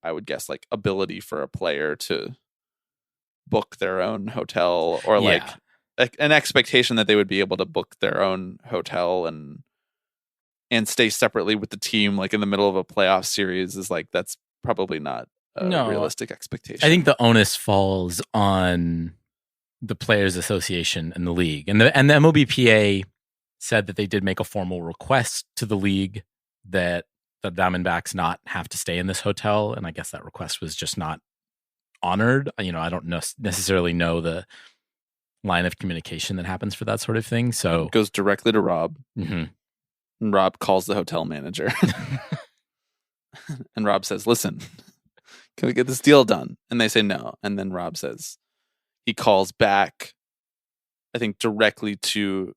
I would guess, like ability for a player to book their own hotel or like an expectation that they would be able to book their own hotel and stay separately with the team, like in the middle of a playoff series, is like, that's probably not a realistic expectation. I think the onus falls on the Players Association and the league. And the MLBPA said that they did make a formal request to the league that the Diamondbacks not have to stay in this hotel. And I guess that request was just not honored. I don't necessarily know the line of communication that happens for that sort of thing. So it goes directly to Rob. Mm-hmm. And Rob calls the hotel manager. And Rob says, listen, can we get this deal done? And they say no. And then Rob says, he calls back, I think directly to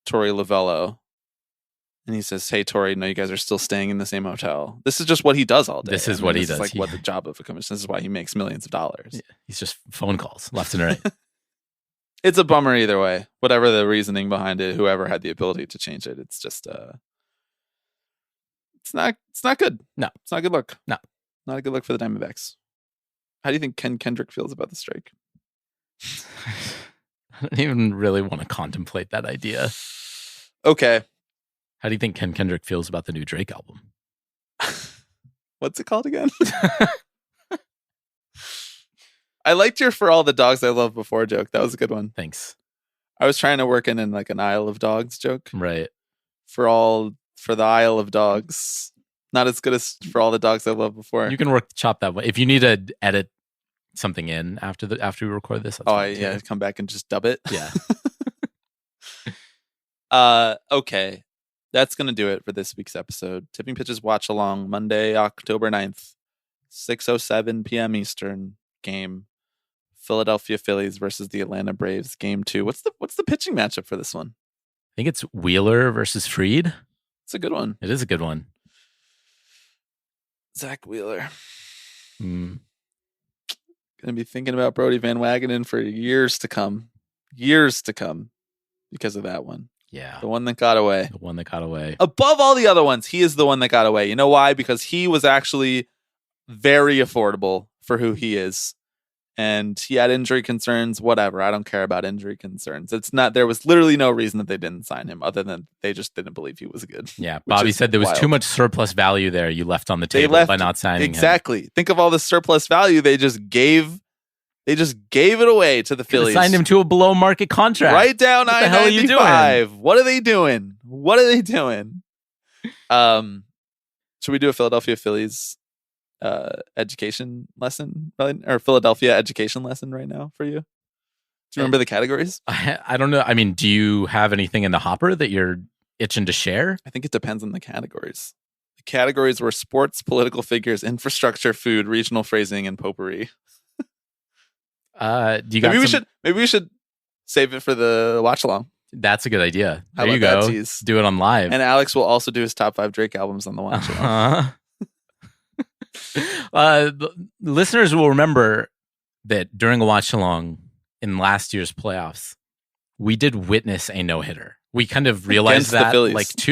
Torey Lovello. And he says, hey, Torey, no, you guys are still staying in the same hotel. This is just what he does all day. This is what he does. Like what the job of a commissioner. This is why he makes millions of dollars. Yeah, he's just phone calls left and right. It's a bummer either way. Whatever the reasoning behind it, whoever had the ability to change it, it's just it's not good. No. It's not a good look. No. Not a good look for the Diamondbacks. How do you think Ken Kendrick feels about the strike? I don't even really want to contemplate that idea. Okay. How do you think Ken Kendrick feels about the new Drake album? What's it called again? I liked your "For All the Dogs I Loved Before" joke. That was a good one. Thanks. I was trying to work in like an Isle of Dogs joke. Right. For the Isle of Dogs. Not as good as "For All the Dogs I Loved Before." You can work the chop that way. If you need to edit something in after we record this. Come back and just dub it. Yeah. Okay. That's going to do it for this week's episode. Tipping Pitches Watch Along, Monday, October 9th, 6:07 p.m. Eastern game. Philadelphia Phillies versus the Atlanta Braves, game 2. What's the pitching matchup for this one? I think it's Wheeler versus Fried. It's a good one. It is a good one. Zach Wheeler. Mm. Gonna be thinking about Brody Van Wagenen for years to come. Years to come because of that one. Yeah. The one that got away. The one that got away. Above all the other ones, he is the one that got away. You know why? Because he was actually very affordable for who he is. And he had injury concerns, whatever. I don't care about injury concerns. There was literally no reason that they didn't sign him other than they just didn't believe he was good. Yeah. Bobby said there was too much surplus value there you left on the table by not signing him. Exactly. Think of all the surplus value they just gave. They just gave it away to the Phillies. Signed him to a below market contract. Right down I-95. What the hell are you doing? What are they doing? What are they doing? Should we do a Philadelphia Phillies education lesson, or Philadelphia education lesson right now for you? Do you remember the categories? I don't know. I mean, do you have anything in the hopper that you're itching to share? I think it depends on the categories. The categories were sports, political figures, infrastructure, food, regional phrasing, and potpourri. Do you got Maybe we should save it for the watch along. That's a good idea. How There you about go. that, tease? Do it on live. And Alex will also do his top 5 Drake albums on the watch along. Listeners will remember that during a watch along in last year's playoffs, we did witness a no-hitter. We kind of realized that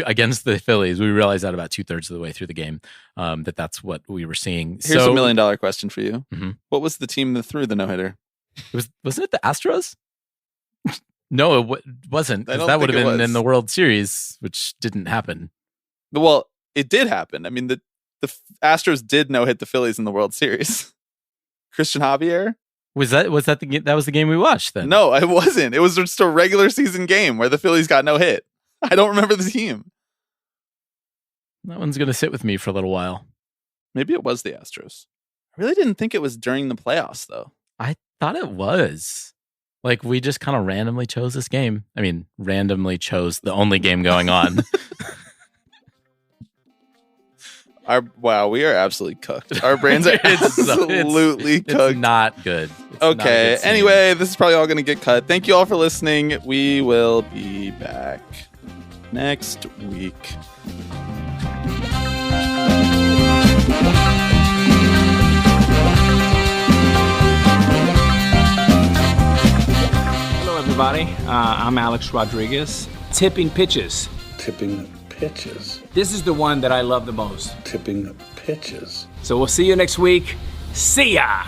against the Phillies. We realized that about 2/3 of the way through the game, that's what we were seeing. Here's a $1 million question for you. Mm-hmm. What was the team that threw the no-hitter? Wasn't it the Astros? No, it wasn't. Because that would have been in the World Series, which didn't happen. Well, it did happen. I mean, the Astros did no-hit the Phillies in the World Series. Christian Javier? Was that the game we watched then? No, it wasn't. It was just a regular season game where the Phillies got no hit. I don't remember the team. That one's going to sit with me for a little while. Maybe it was the Astros. I really didn't think it was during the playoffs, though. I thought it was. Like, we just kind of randomly chose this game. I mean, randomly chose the only game going on. We are absolutely cooked. Our brains are absolutely cooked. It's not good. Okay. Anyway, this is probably all going to get cut. Thank you all for listening. We will be back next week. Hello, everybody. I'm Alex Rodriguez. Tipping pitches. Tipping pitches. This is the one that I love the most. Tipping pitches. So we'll see you next week. See ya!